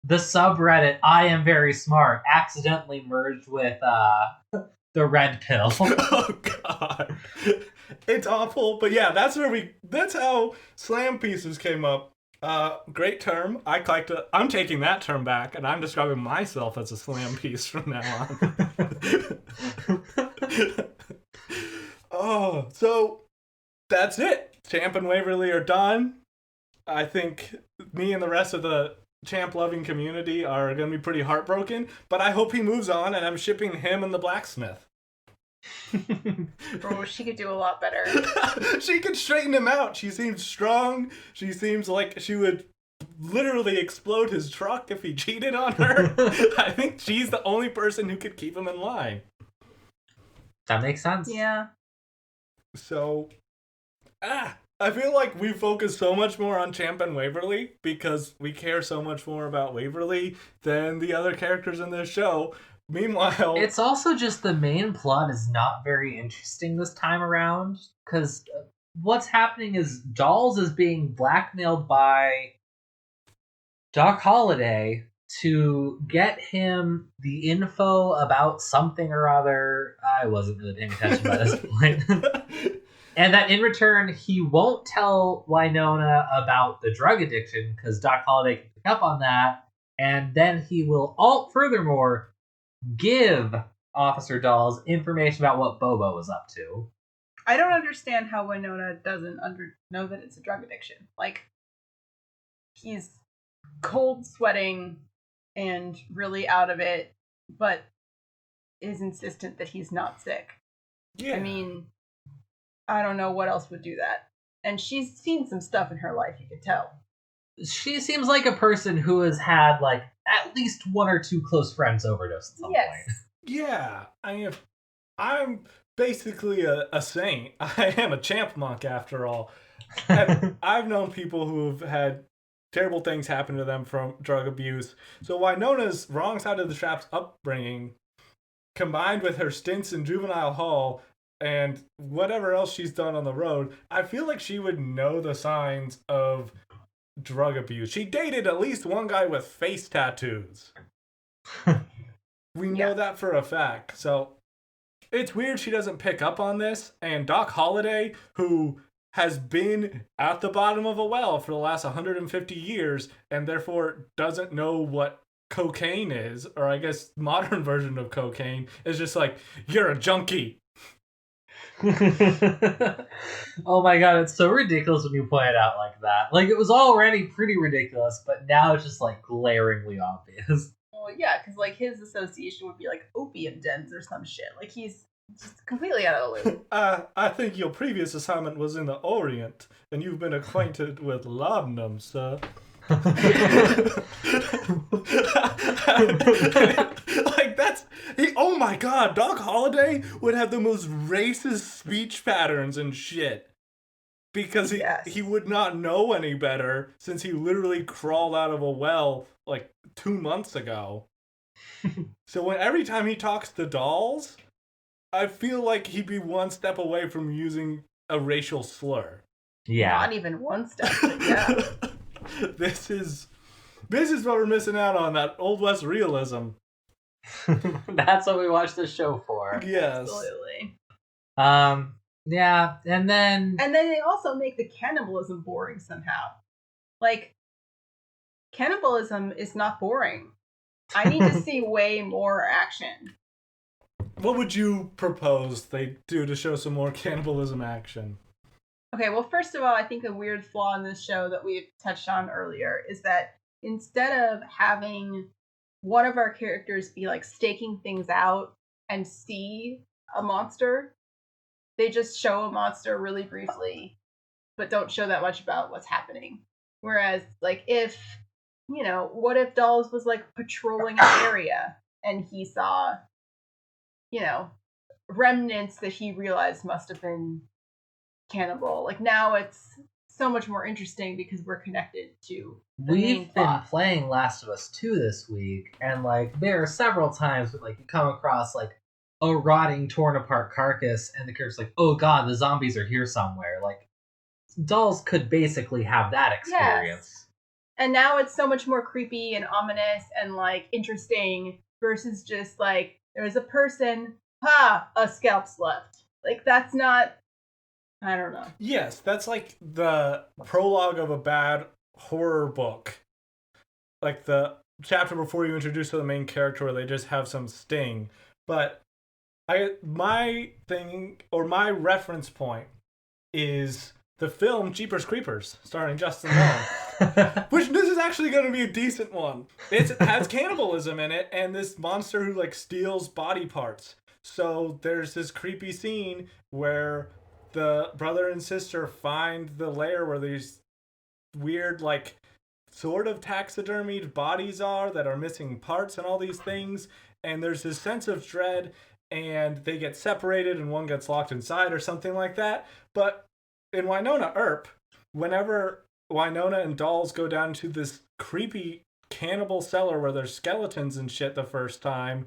subreddit I am very smart accidentally merged with the red pill. Oh god. It's awful, but yeah, that's how slam pieces came up. Great term. I'm taking that term back, and I'm describing myself as a slam piece from now on. Oh, so that's it. Champ and Waverly are done. I think me and the rest of the Champ-loving community are going to be pretty heartbroken, but I hope he moves on, and I'm shipping him and the blacksmith. Oh, she could do a lot better. She could straighten him out. She seems strong. She seems like she would literally explode his truck if he cheated on her. I think she's the only person who could keep him in line. That makes sense. Yeah. So, I feel like we focus so much more on Champ and Waverly because we care so much more about Waverly than the other characters in this show. Meanwhile, It's also just the main plot is not very interesting this time around, because what's happening is Dolls is being blackmailed by Doc Holliday to get him the info about something or other. I wasn't really paying attention by this point. And that in return, he won't tell Wynonna about the drug addiction, because Doc Holliday can pick up on that, and then he will furthermore give Officer Dolls information about what Bobo was up to. I don't understand how Wynonna doesn't know that it's a drug addiction. Like, he's cold sweating and really out of it, but is insistent that he's not sick. yeah. I mean, I don't know what else would do that. And she's seen some stuff in her life, you could tell. She seems like a person who has had, like, at least one or two close friends overdose at some Yes. point. Yeah, I mean, I'm basically a saint. I am a champ monk after all. And I've known people who've had terrible things happen to them from drug abuse. So Wynonna's wrong side of the trap's upbringing, combined with her stints in juvenile hall and whatever else she's done on the road, I feel like she would know the signs of drug abuse. She dated at least one guy with face tattoos. We know that for a fact. So it's weird she doesn't pick up on this. And Doc Holliday, who has been at the bottom of a well for the last 150 years and therefore doesn't know what cocaine is, or I guess modern version of cocaine, is just like, you're a junkie. Oh my god, it's so ridiculous when you point it out like that. Like, it was already pretty ridiculous, but now it's just, like, glaringly obvious. Well, yeah, because, like, his association would be, like, opium dens or some shit. Like, he's Just completely out of the loop. I think your previous assignment was in the Orient, and you've been acquainted with laudanum, sir. Like oh my god, Doc Holliday would have the most racist speech patterns and shit. Because he would not know any better since he literally crawled out of a well like 2 months ago. So every time he talks to dolls, I feel like he'd be one step away from using a racial slur. Yeah. Not even one step, but yeah. This is what we're missing out on, that Old West realism. That's what we watch this show for. Yes. Absolutely. Yeah, and then they also make the cannibalism boring somehow. Like, cannibalism is not boring. I need to see way more action. What would you propose they do to show some more cannibalism action? Okay, well, first of all, I think a weird flaw in this show that we touched on earlier is that instead of having one of our characters be like staking things out and see a monster, they just show a monster really briefly, but don't show that much about what's happening. Whereas, like, if, what if Dolls was, like, patrolling an area and he saw, remnants that he realized must have been cannibal. Like, now it's so much more interesting because we're connected to the we've been plot. playing Last of Us 2 this week, and, like, there are several times where, like, you come across, like, a rotting, torn apart carcass, and the character's like, oh god, the zombies are here somewhere. Like, Dolls could basically have that experience. Yes. And now it's so much more creepy and ominous and, like, interesting versus just, like, there's a person, a scalp's left. Like, that's not, I don't know. Yes, that's like the prologue of a bad horror book. Like the chapter before you introduce the main character where they just have some sting. But my reference point is the film Jeepers Creepers, starring Justin Long. Which this is actually going to be a decent one. It has cannibalism in it, and this monster who like steals body parts. So there's this creepy scene where the brother and sister find the lair where these weird, like, sort of taxidermied bodies are that are missing parts and all these things. And there's this sense of dread, and they get separated and one gets locked inside or something like that. But in Wynonna Earp, whenever Wynonna and Dolls go down to this creepy cannibal cellar where there's skeletons and shit the first time,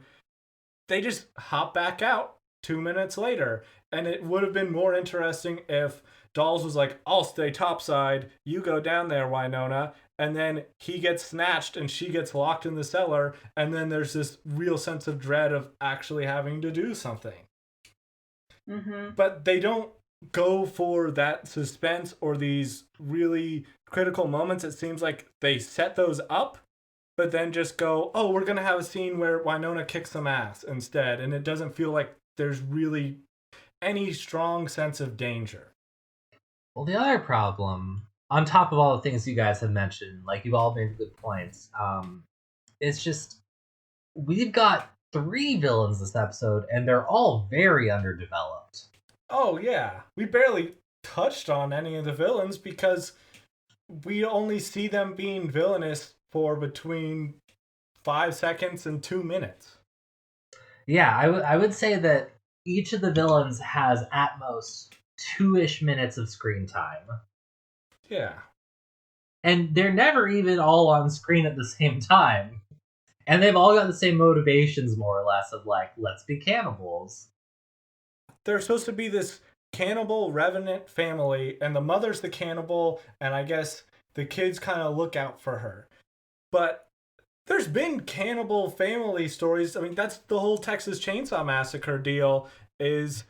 they just hop back out 2 minutes later. And it would have been more interesting if Dolls was like, I'll stay topside, you go down there, Wynonna. And then he gets snatched and she gets locked in the cellar. And then there's this real sense of dread of actually having to do something. Mm-hmm. But they don't go for that suspense or these really critical moments. It seems like they set those up, but then just go, oh, we're going to have a scene where Wynonna kicks some ass instead. And it doesn't feel like there's really any strong sense of danger. Well, the other problem, on top of all the things you guys have mentioned, like you've all made good points, it's just we've got 3 villains this episode, and they're all very underdeveloped. Oh, yeah. We barely touched on any of the villains because we only see them being villainous for between 5 seconds and 2 minutes. Yeah, I would say that each of the villains has at most 2-ish minutes of screen time. Yeah. And they're never even all on screen at the same time. And they've all got the same motivations, more or less, of like, let's be cannibals. There's supposed to be this cannibal revenant family, and the mother's the cannibal, and I guess the kids kind of look out for her. But there's been cannibal family stories. I mean, that's the whole Texas Chainsaw Massacre deal, is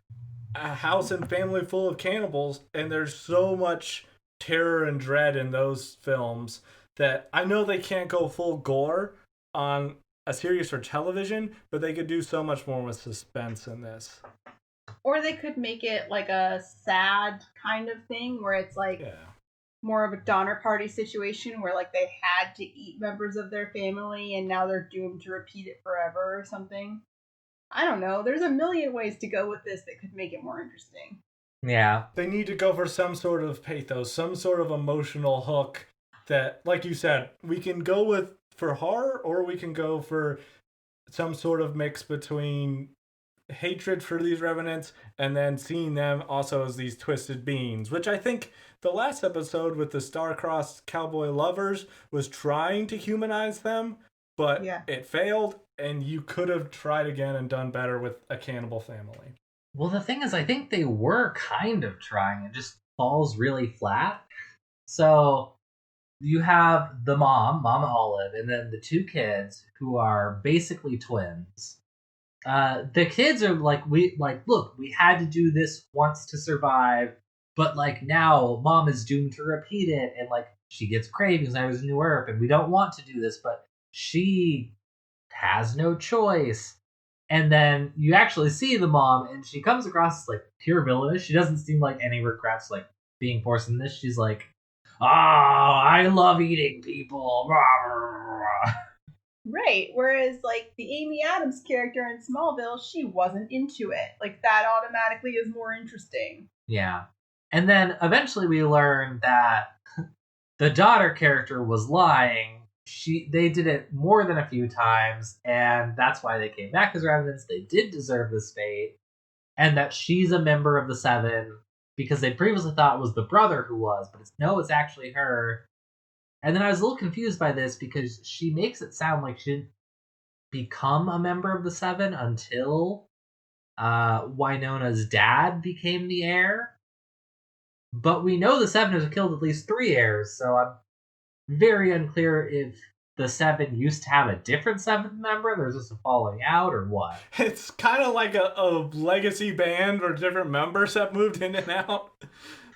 a house and family full of cannibals, and there's so much terror and dread in those films that I know they can't go full gore on a series for television, but they could do so much more with suspense in this. Or they could make it like a sad kind of thing where it's like more of a Donner Party situation where like they had to eat members of their family and now they're doomed to repeat it forever or something. I don't know. There's a million ways to go with this that could make it more interesting. Yeah. They need to go for some sort of pathos, some sort of emotional hook that, like you said, we can go with for horror, or we can go for some sort of mix between hatred for these revenants and then seeing them also as these twisted beings, which I think the last episode with the star-crossed cowboy lovers was trying to humanize them, but it failed, and you could have tried again and done better with a cannibal family. Well, the thing is, I think they were kind of trying. It just falls really flat. So you have the Mama Olive, and then the two kids who are basically twins. The kids are look, we had to do this once to survive, but now Mom is doomed to repeat it, and she gets cravings. I was New Earp, and we don't want to do this, but she has no choice. And then you actually see the mom, and she comes across as pure villainous. She doesn't seem like any regrets being forced in this. She's like, "Oh, I love eating people." Right. Whereas the Amy Adams character in Smallville, she wasn't into it. That automatically is more interesting. Yeah. And then eventually we learn that the daughter character was lying. They did it more than a few times, and that's why they came back as revenants. They did deserve this fate, and that she's a member of the Seven, because they previously thought it was the brother who was, but it's actually her. And then I was a little confused by this, because she makes it sound like she didn't become a member of the Seven until Wynonna's dad became the heir. But we know the Seven have killed at least 3 heirs, so I'm very unclear if the Seven used to have a different seventh member, there's just a falling out, or what. It's kind of like a legacy band where different members have moved in and out.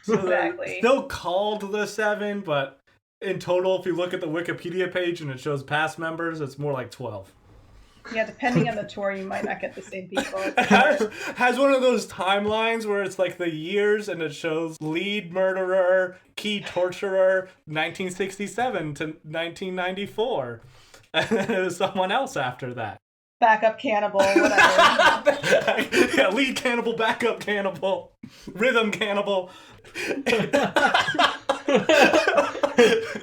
So exactly. Still called the Seven, but in total, if you look at the Wikipedia page and it shows past members, it's more like 12. Yeah, depending on the tour, you might not get the same people. Has one of those timelines where it's the years and it shows lead murderer, key torturer, 1967 to 1994. And then it was someone else after that. Backup cannibal, whatever. Yeah, lead cannibal, backup cannibal, rhythm cannibal.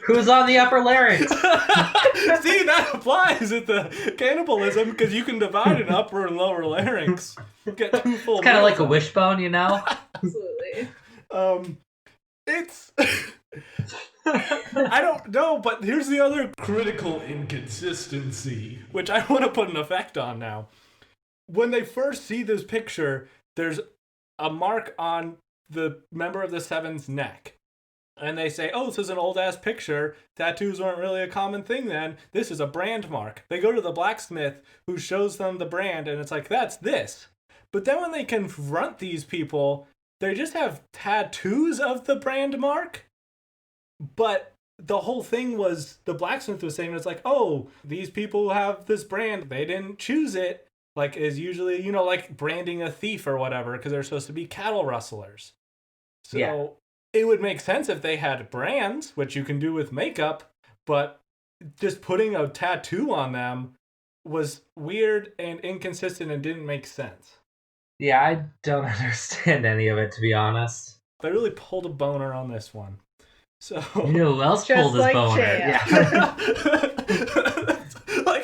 Who's on the upper larynx? See, that applies at the cannibalism, because you can divide an upper and lower larynx. Get 2 full. It's kind of like a wishbone, Absolutely. It's I don't know, but here's the other critical inconsistency, which I want to put an effect on now. When they first see this picture, there's a mark on the member of the Seven's neck. And they say, "Oh, this is an old-ass picture. Tattoos weren't really a common thing then. This is a brand mark." They go to the blacksmith, who shows them the brand, and it's that's this. But then when they confront these people, they just have tattoos of the brand mark. But the whole thing was, the blacksmith was saying, it's "Oh, these people have this brand. They didn't choose it." Is usually, branding a thief or whatever, because they're supposed to be cattle rustlers. So... yeah. It would make sense if they had brands, which you can do with makeup, but just putting a tattoo on them was weird and inconsistent and didn't make sense. Yeah, I don't understand any of it, to be honest. They really pulled a boner on this one. So you know who else pulled his boner? Yeah.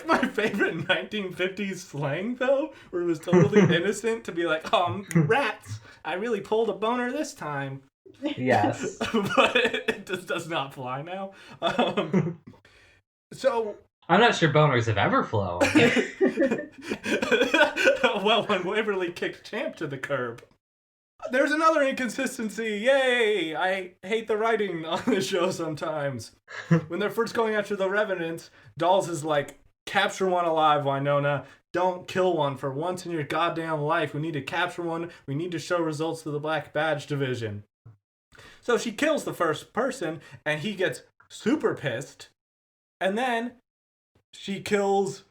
My favorite 1950s slang, though, where it was totally innocent to be rats, I really pulled a boner this time. Yes. But it just does not fly now. So... I'm not sure boners have ever flown. Well, when Waverly kicked Champ to the curb. There's another inconsistency. Yay! I hate the writing on this show sometimes. When they're first going after the Revenants, Dolls is "Capture one alive, Wynonna. Don't kill one for once in your goddamn life. We need to capture one. We need to show results to the Black Badge Division." So she kills the first person, and he gets super pissed. And then she kills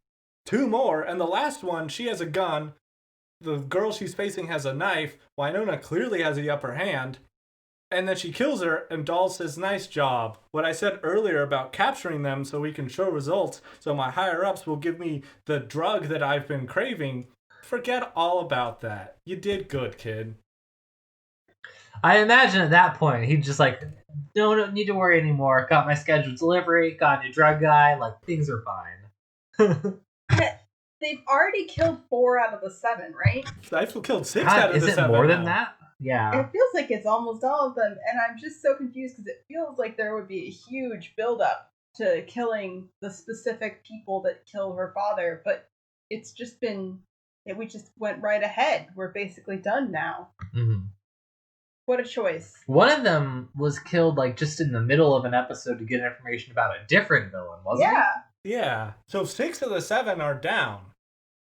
2 more, and the last one, she has a gun. The girl she's facing has a knife. Wynonna clearly has the upper hand. And then she kills her, and Dolls says, "Nice job. What I said earlier about capturing them so we can show results, so my higher-ups will give me the drug that I've been craving, Forget all about that. You did good, kid. I imagine at that point he'd just like, no, don't need to worry anymore. Got my scheduled delivery. Got a new drug guy. Like things are fine. They've already killed 4 out of the 7, right? I've killed 6 God, out of the 7. is it more now. than that? Yeah. It feels like it's almost all of them, and I'm just so confused because it feels like there would be a huge buildup to killing the specific people that kill her father, but it's just been, we just went right ahead. We're basically done now. Mm-hmm. What a choice. One of them was killed like just in the middle of an episode to get information about a different villain, wasn't it? Yeah. So 6 of the 7 are down.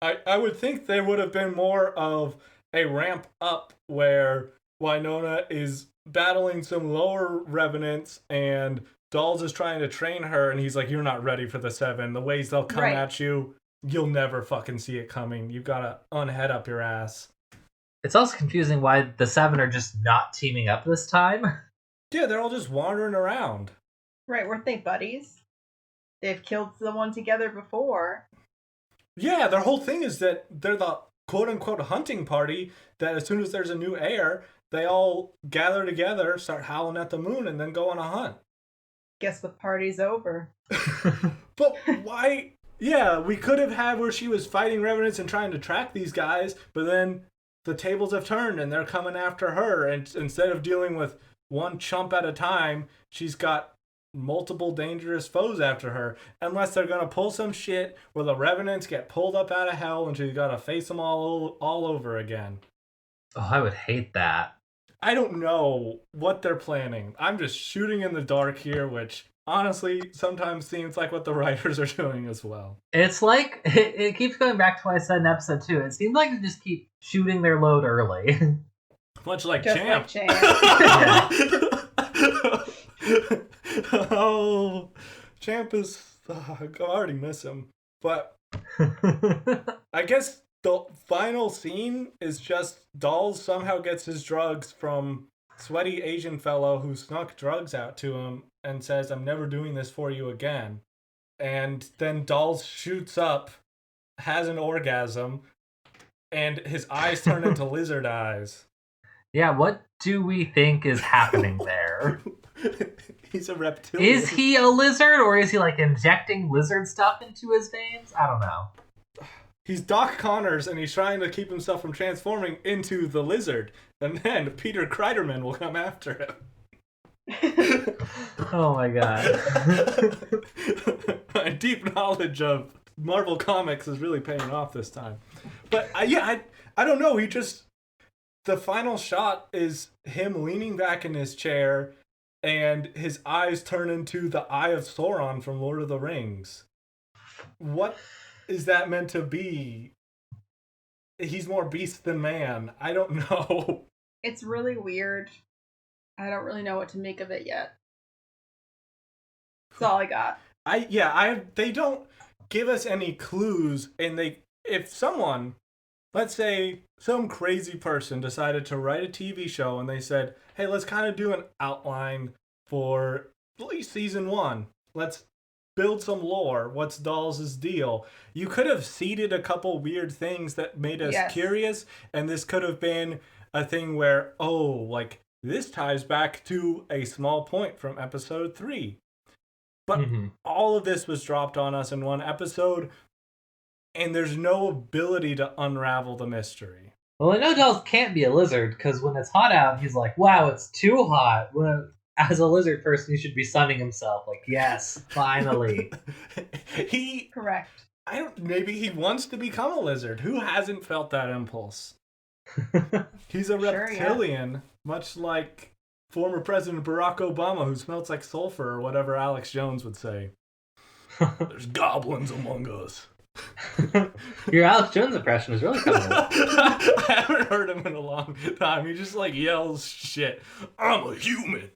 I would think there would have been more of a ramp up where Wynonna is battling some lower revenants and Dolls is trying to train her and he's like, you're not ready for the 7. The ways they'll come at you, you'll never fucking see it coming. You've got to unhead up your ass. It's also confusing why the 7 are just not teaming up this time. Yeah, they're all just wandering around. Right, weren't they buddies? They've killed someone together before. Yeah, their whole thing is that they're the quote-unquote hunting party that as soon as there's a new heir, they all gather together, start howling at the moon, and then go on a hunt. Guess the party's over. But why? Yeah, we could have had where she was fighting revenants and trying to track these guys, but then the tables have turned and they're coming after her, and instead of dealing with one chump at a time, she's got multiple dangerous foes after her, unless they're gonna pull some shit where the revenants get pulled up out of hell and she's gotta face them all over again. Oh, I would hate that. I don't know what they're planning. I'm just shooting in the dark here, which honestly sometimes seems like what the writers are doing as well. It's like it keeps going back to what I said in episode 2. It seems like they just keep shooting their load early. Much like Just Champ. like Champ. Oh, Champ is... I already miss him. But I guess the final scene is just Dolls somehow gets his drugs from sweaty Asian fellow who snuck drugs out to him and says, I'm never doing this for you again. And then Dolls shoots up, has an orgasm, and his eyes turn into lizard eyes. Yeah, what do we think is happening there? He's a reptilian. Is he a lizard, or is he like injecting lizard stuff into his veins? I don't know. He's Doc Connors, and he's trying to keep himself from transforming into the lizard. And then Peter Kreiderman will come after him. Oh my god. My deep knowledge of Marvel Comics is really paying off this time. But I don't know. The final shot is him leaning back in his chair, and his eyes turn into the Eye of Sauron from Lord of the Rings. What is that meant to be? He's more beast than man. I don't know. It's really weird. I don't really know what to make of it yet. That's all I got. They don't give us any clues, and if someone, let's say some crazy person decided to write a TV show and they said, hey, let's kind of do an outline for at least season 1. Let's build some lore. What's Dolls' deal? You could have seeded a couple weird things that made us curious, and this could have been a thing where, this ties back to a small point from episode 3. But all of this was dropped on us in one episode, and there's no ability to unravel the mystery. Well, I know Dolls can't be a lizard, because when it's hot out, he's like, wow, it's too hot. As a lizard person, he should be sunning himself. Like, yes, finally. Correct. Maybe he wants to become a lizard. Who hasn't felt that impulse? He's a reptilian, much like former President Barack Obama, who smells like sulfur, or whatever Alex Jones would say. There's goblins among us. Your Alex Jones impression is really coming up. I haven't heard him in a long time. He just yells shit. I'm a human.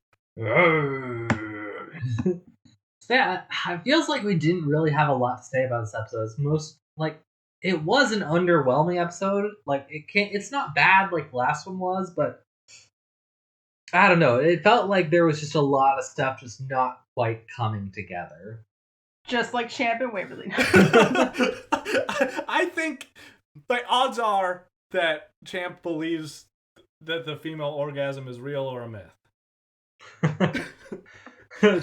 Yeah, it feels like we didn't really have a lot to say about this episode. It was an underwhelming episode. It's not bad like the last one was, but I don't know. It felt like there was just a lot of stuff just not quite coming together. Just like Champ and Waverly. I think Like, odds are that Champ believes that the female orgasm is real or a myth.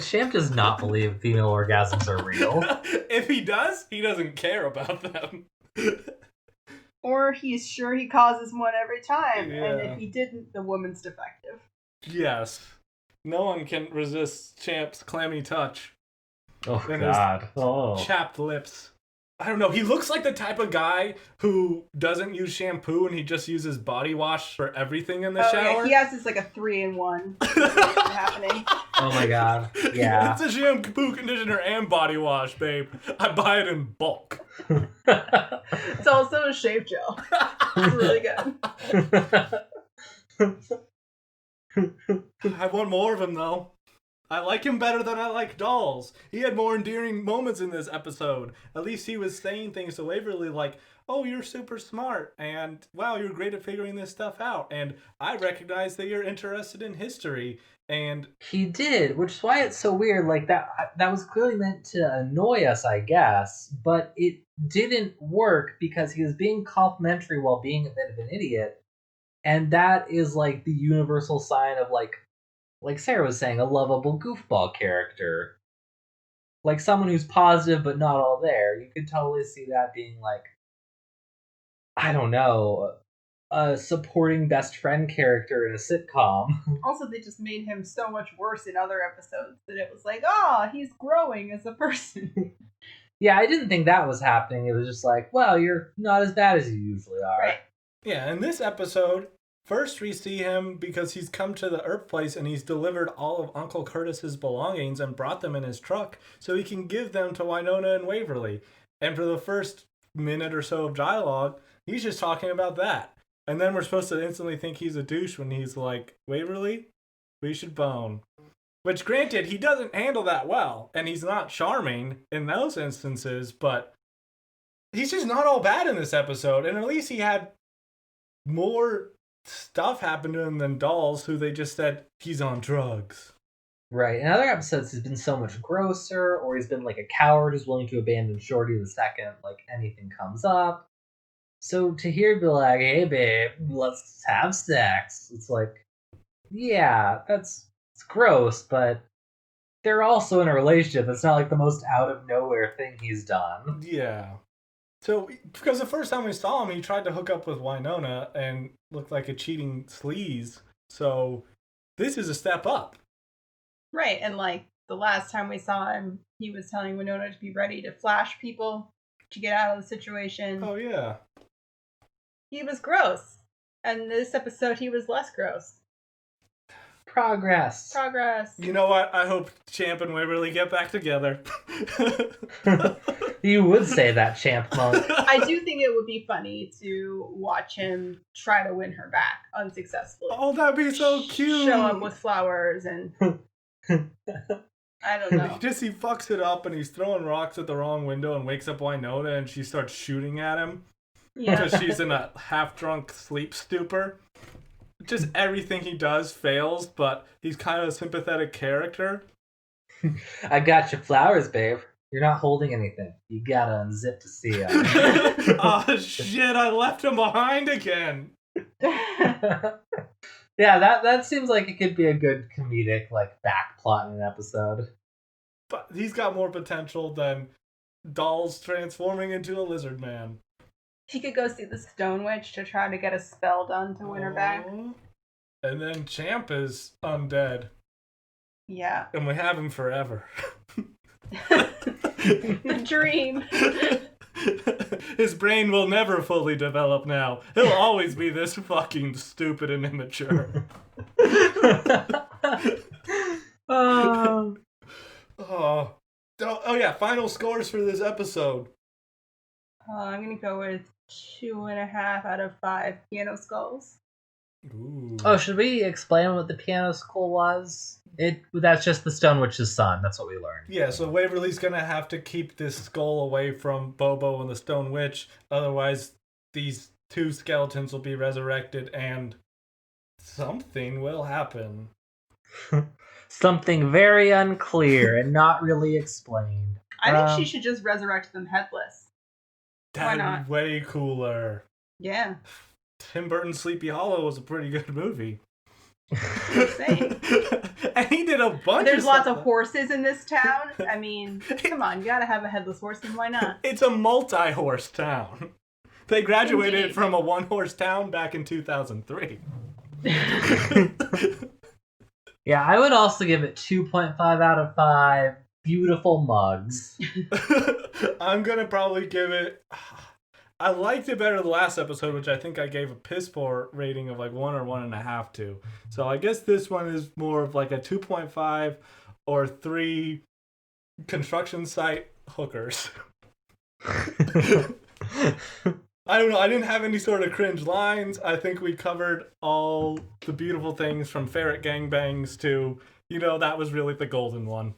Champ does not believe female orgasms are real. If he does, he doesn't care about them. Or he's sure he causes one every time, Yeah. and if he didn't, the woman's defective. Yes. No one can resist Champ's clammy touch. Oh, And God. Oh. Chapped lips. I don't know. He looks like the type of guy who doesn't use shampoo and he just uses body wash for everything in the shower. Yeah, he has this like a 3-in-1 situation happening. Oh, my God. Yeah. It's a shampoo, conditioner, and body wash, babe. I buy it in bulk. It's also a shave gel. It's really good. I want more of him, though. I like him better than I like Dolls. He had more endearing moments in this episode. At least he was saying things to Waverly like, oh, you're super smart, and wow, you're great at figuring this stuff out, and I recognize that you're interested in history, and... He did, which is why it's so weird. Like, that was clearly meant to annoy us, I guess, but it didn't work because he was being complimentary while being a bit of an idiot, and that is, like, the universal sign of, like Sarah was saying, a lovable goofball character. Like, someone who's positive but not all there. You could totally see that being, like, I don't know, a supporting best friend character in a sitcom. Also, they just made him so much worse in other episodes that it was like, oh, he's growing as a person. Yeah, I didn't think that was happening. It was just like, well, you're not as bad as you usually are. Right. Yeah, in this episode, first we see him because he's come to the Earp place and he's delivered all of Uncle Curtis's belongings and brought them in his truck so he can give them to Wynonna and Waverly. And for the first minute or so of dialogue, he's just talking about that. And then we're supposed to instantly think he's a douche when he's like, Waverly, we should bone. Which, granted, he doesn't handle that well, and he's not charming in those instances, but he's just not all bad in this episode. And at least he had more stuff happen to him than Dolls, who they just said, he's on drugs. Right. In other episodes, he's been so much grosser, or he's been like a coward who's willing to abandon Shorty the second, like, anything comes up. So to hear him be like, hey, babe, let's have sex, it's like, yeah, it's gross, but they're also in a relationship. It's not like the most out-of-nowhere thing he's done. Yeah. So, because the first time we saw him, he tried to hook up with Wynonna and looked like a cheating sleaze. So, this is a step up. Right, and like the last time we saw him, he was telling Wynonna to be ready to flash people to get out of the situation. Oh, yeah. He was gross. And this episode, he was less gross. Progress. You know what? I hope Champ and Waverly get back together. You would say that, Champ Monk. I do think it would be funny to watch him try to win her back unsuccessfully. Oh, that'd be so cute. Show up with flowers and... I don't know. He fucks it up and he's throwing rocks at the wrong window and wakes up Wynonna and she starts shooting at him. Yeah. Because she's in a half-drunk sleep stupor. Just everything he does fails, but he's kind of a sympathetic character. I got your flowers, babe. You're not holding anything. You gotta unzip to see them. Oh, shit, I left him behind again. Yeah, that seems like it could be a good comedic, like, back plot in an episode. But he's got more potential than Dolls transforming into a lizard man. He could go see the Stone Witch to try to get a spell done to win her back. And then Champ is undead. Yeah. And we have him forever. The dream. His brain will never fully develop now. He'll always be this fucking stupid and immature. Oh, yeah, final scores for this episode. I'm going to go with 2.5 out of 5 piano skulls. Ooh. Oh, should we explain what the piano skull was? That's just the Stone Witch's son. That's what we learned. Yeah, so Waverly's gonna have to keep this skull away from Bobo and the Stone Witch. Otherwise, these two skeletons will be resurrected and something will happen. Something very unclear and not really explained. I think she should just resurrect them headless. Why That'd not? be way cooler. Yeah. Tim Burton's Sleepy Hollow was a pretty good movie. Just saying. And he did a bunch There's of lots stuff. of horses in this town. I mean, come on, you gotta have a headless horseman. Why not? It's a multi-horse town. They graduated Indeed. from a one-horse town back in 2003. Yeah, I would also give it 2.5 out of 5 beautiful mugs. I'm gonna probably give it. I liked it better the last episode, which I think I gave a piss poor rating of like 1 or 1.5 to. So I guess this one is more of like a 2.5 or 3 construction site hookers. I don't know. I didn't have any sort of cringe lines. I think we covered all the beautiful things from ferret gangbangs to, that was really the golden one.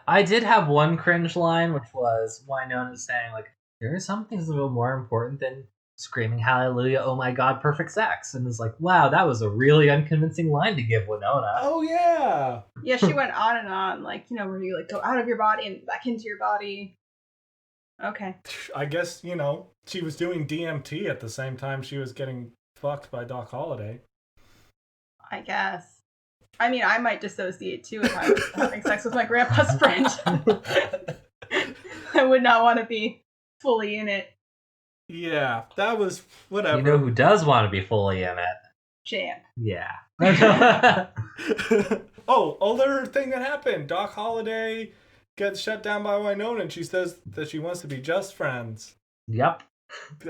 I did have one cringe line, which was Wynonna saying, like, there are some things a little more important than screaming hallelujah, oh my god, perfect sex. And it's like, wow, that was a really unconvincing line to give Wynonna. Oh, yeah. Yeah, she went on and on, like, where you like go out of your body and back into your body. Okay. I guess, she was doing DMT at the same time she was getting fucked by Doc Holliday. I guess. I mean, I might dissociate too if I was having sex with my grandpa's friend. I would not want to be fully in it. Yeah, that was whatever. You know who does want to be fully in it? Champ. Yeah. Oh, other thing that happened. Doc Holliday gets shut down by Wynonna and she says that she wants to be just friends. Yep.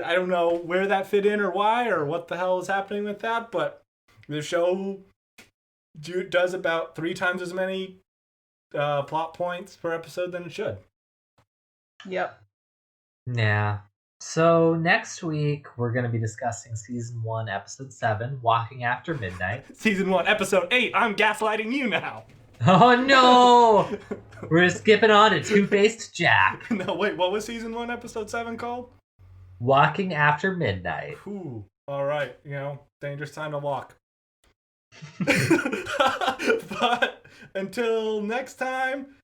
I don't know where that fit in or why or what the hell is happening with that, but the show does about 3 times as many plot points per episode than it should. Yep. Yeah. So next week we're going to be discussing season 1, episode 7, Walking After Midnight. Season 1, episode 8. I'm gaslighting you now. Oh no! We're skipping on to Two-Faced Jack. No, wait. What was season 1, episode 7 called? Walking After Midnight. Ooh. All right. Dangerous time to walk. But until next time,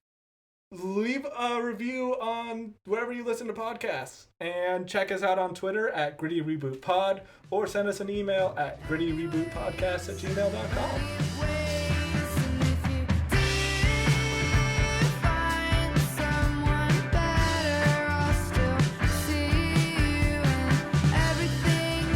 leave a review on wherever you listen to podcasts and check us out on Twitter at GrittyRebootPod or send us an email at grittyrebootpodcast@gmail.com.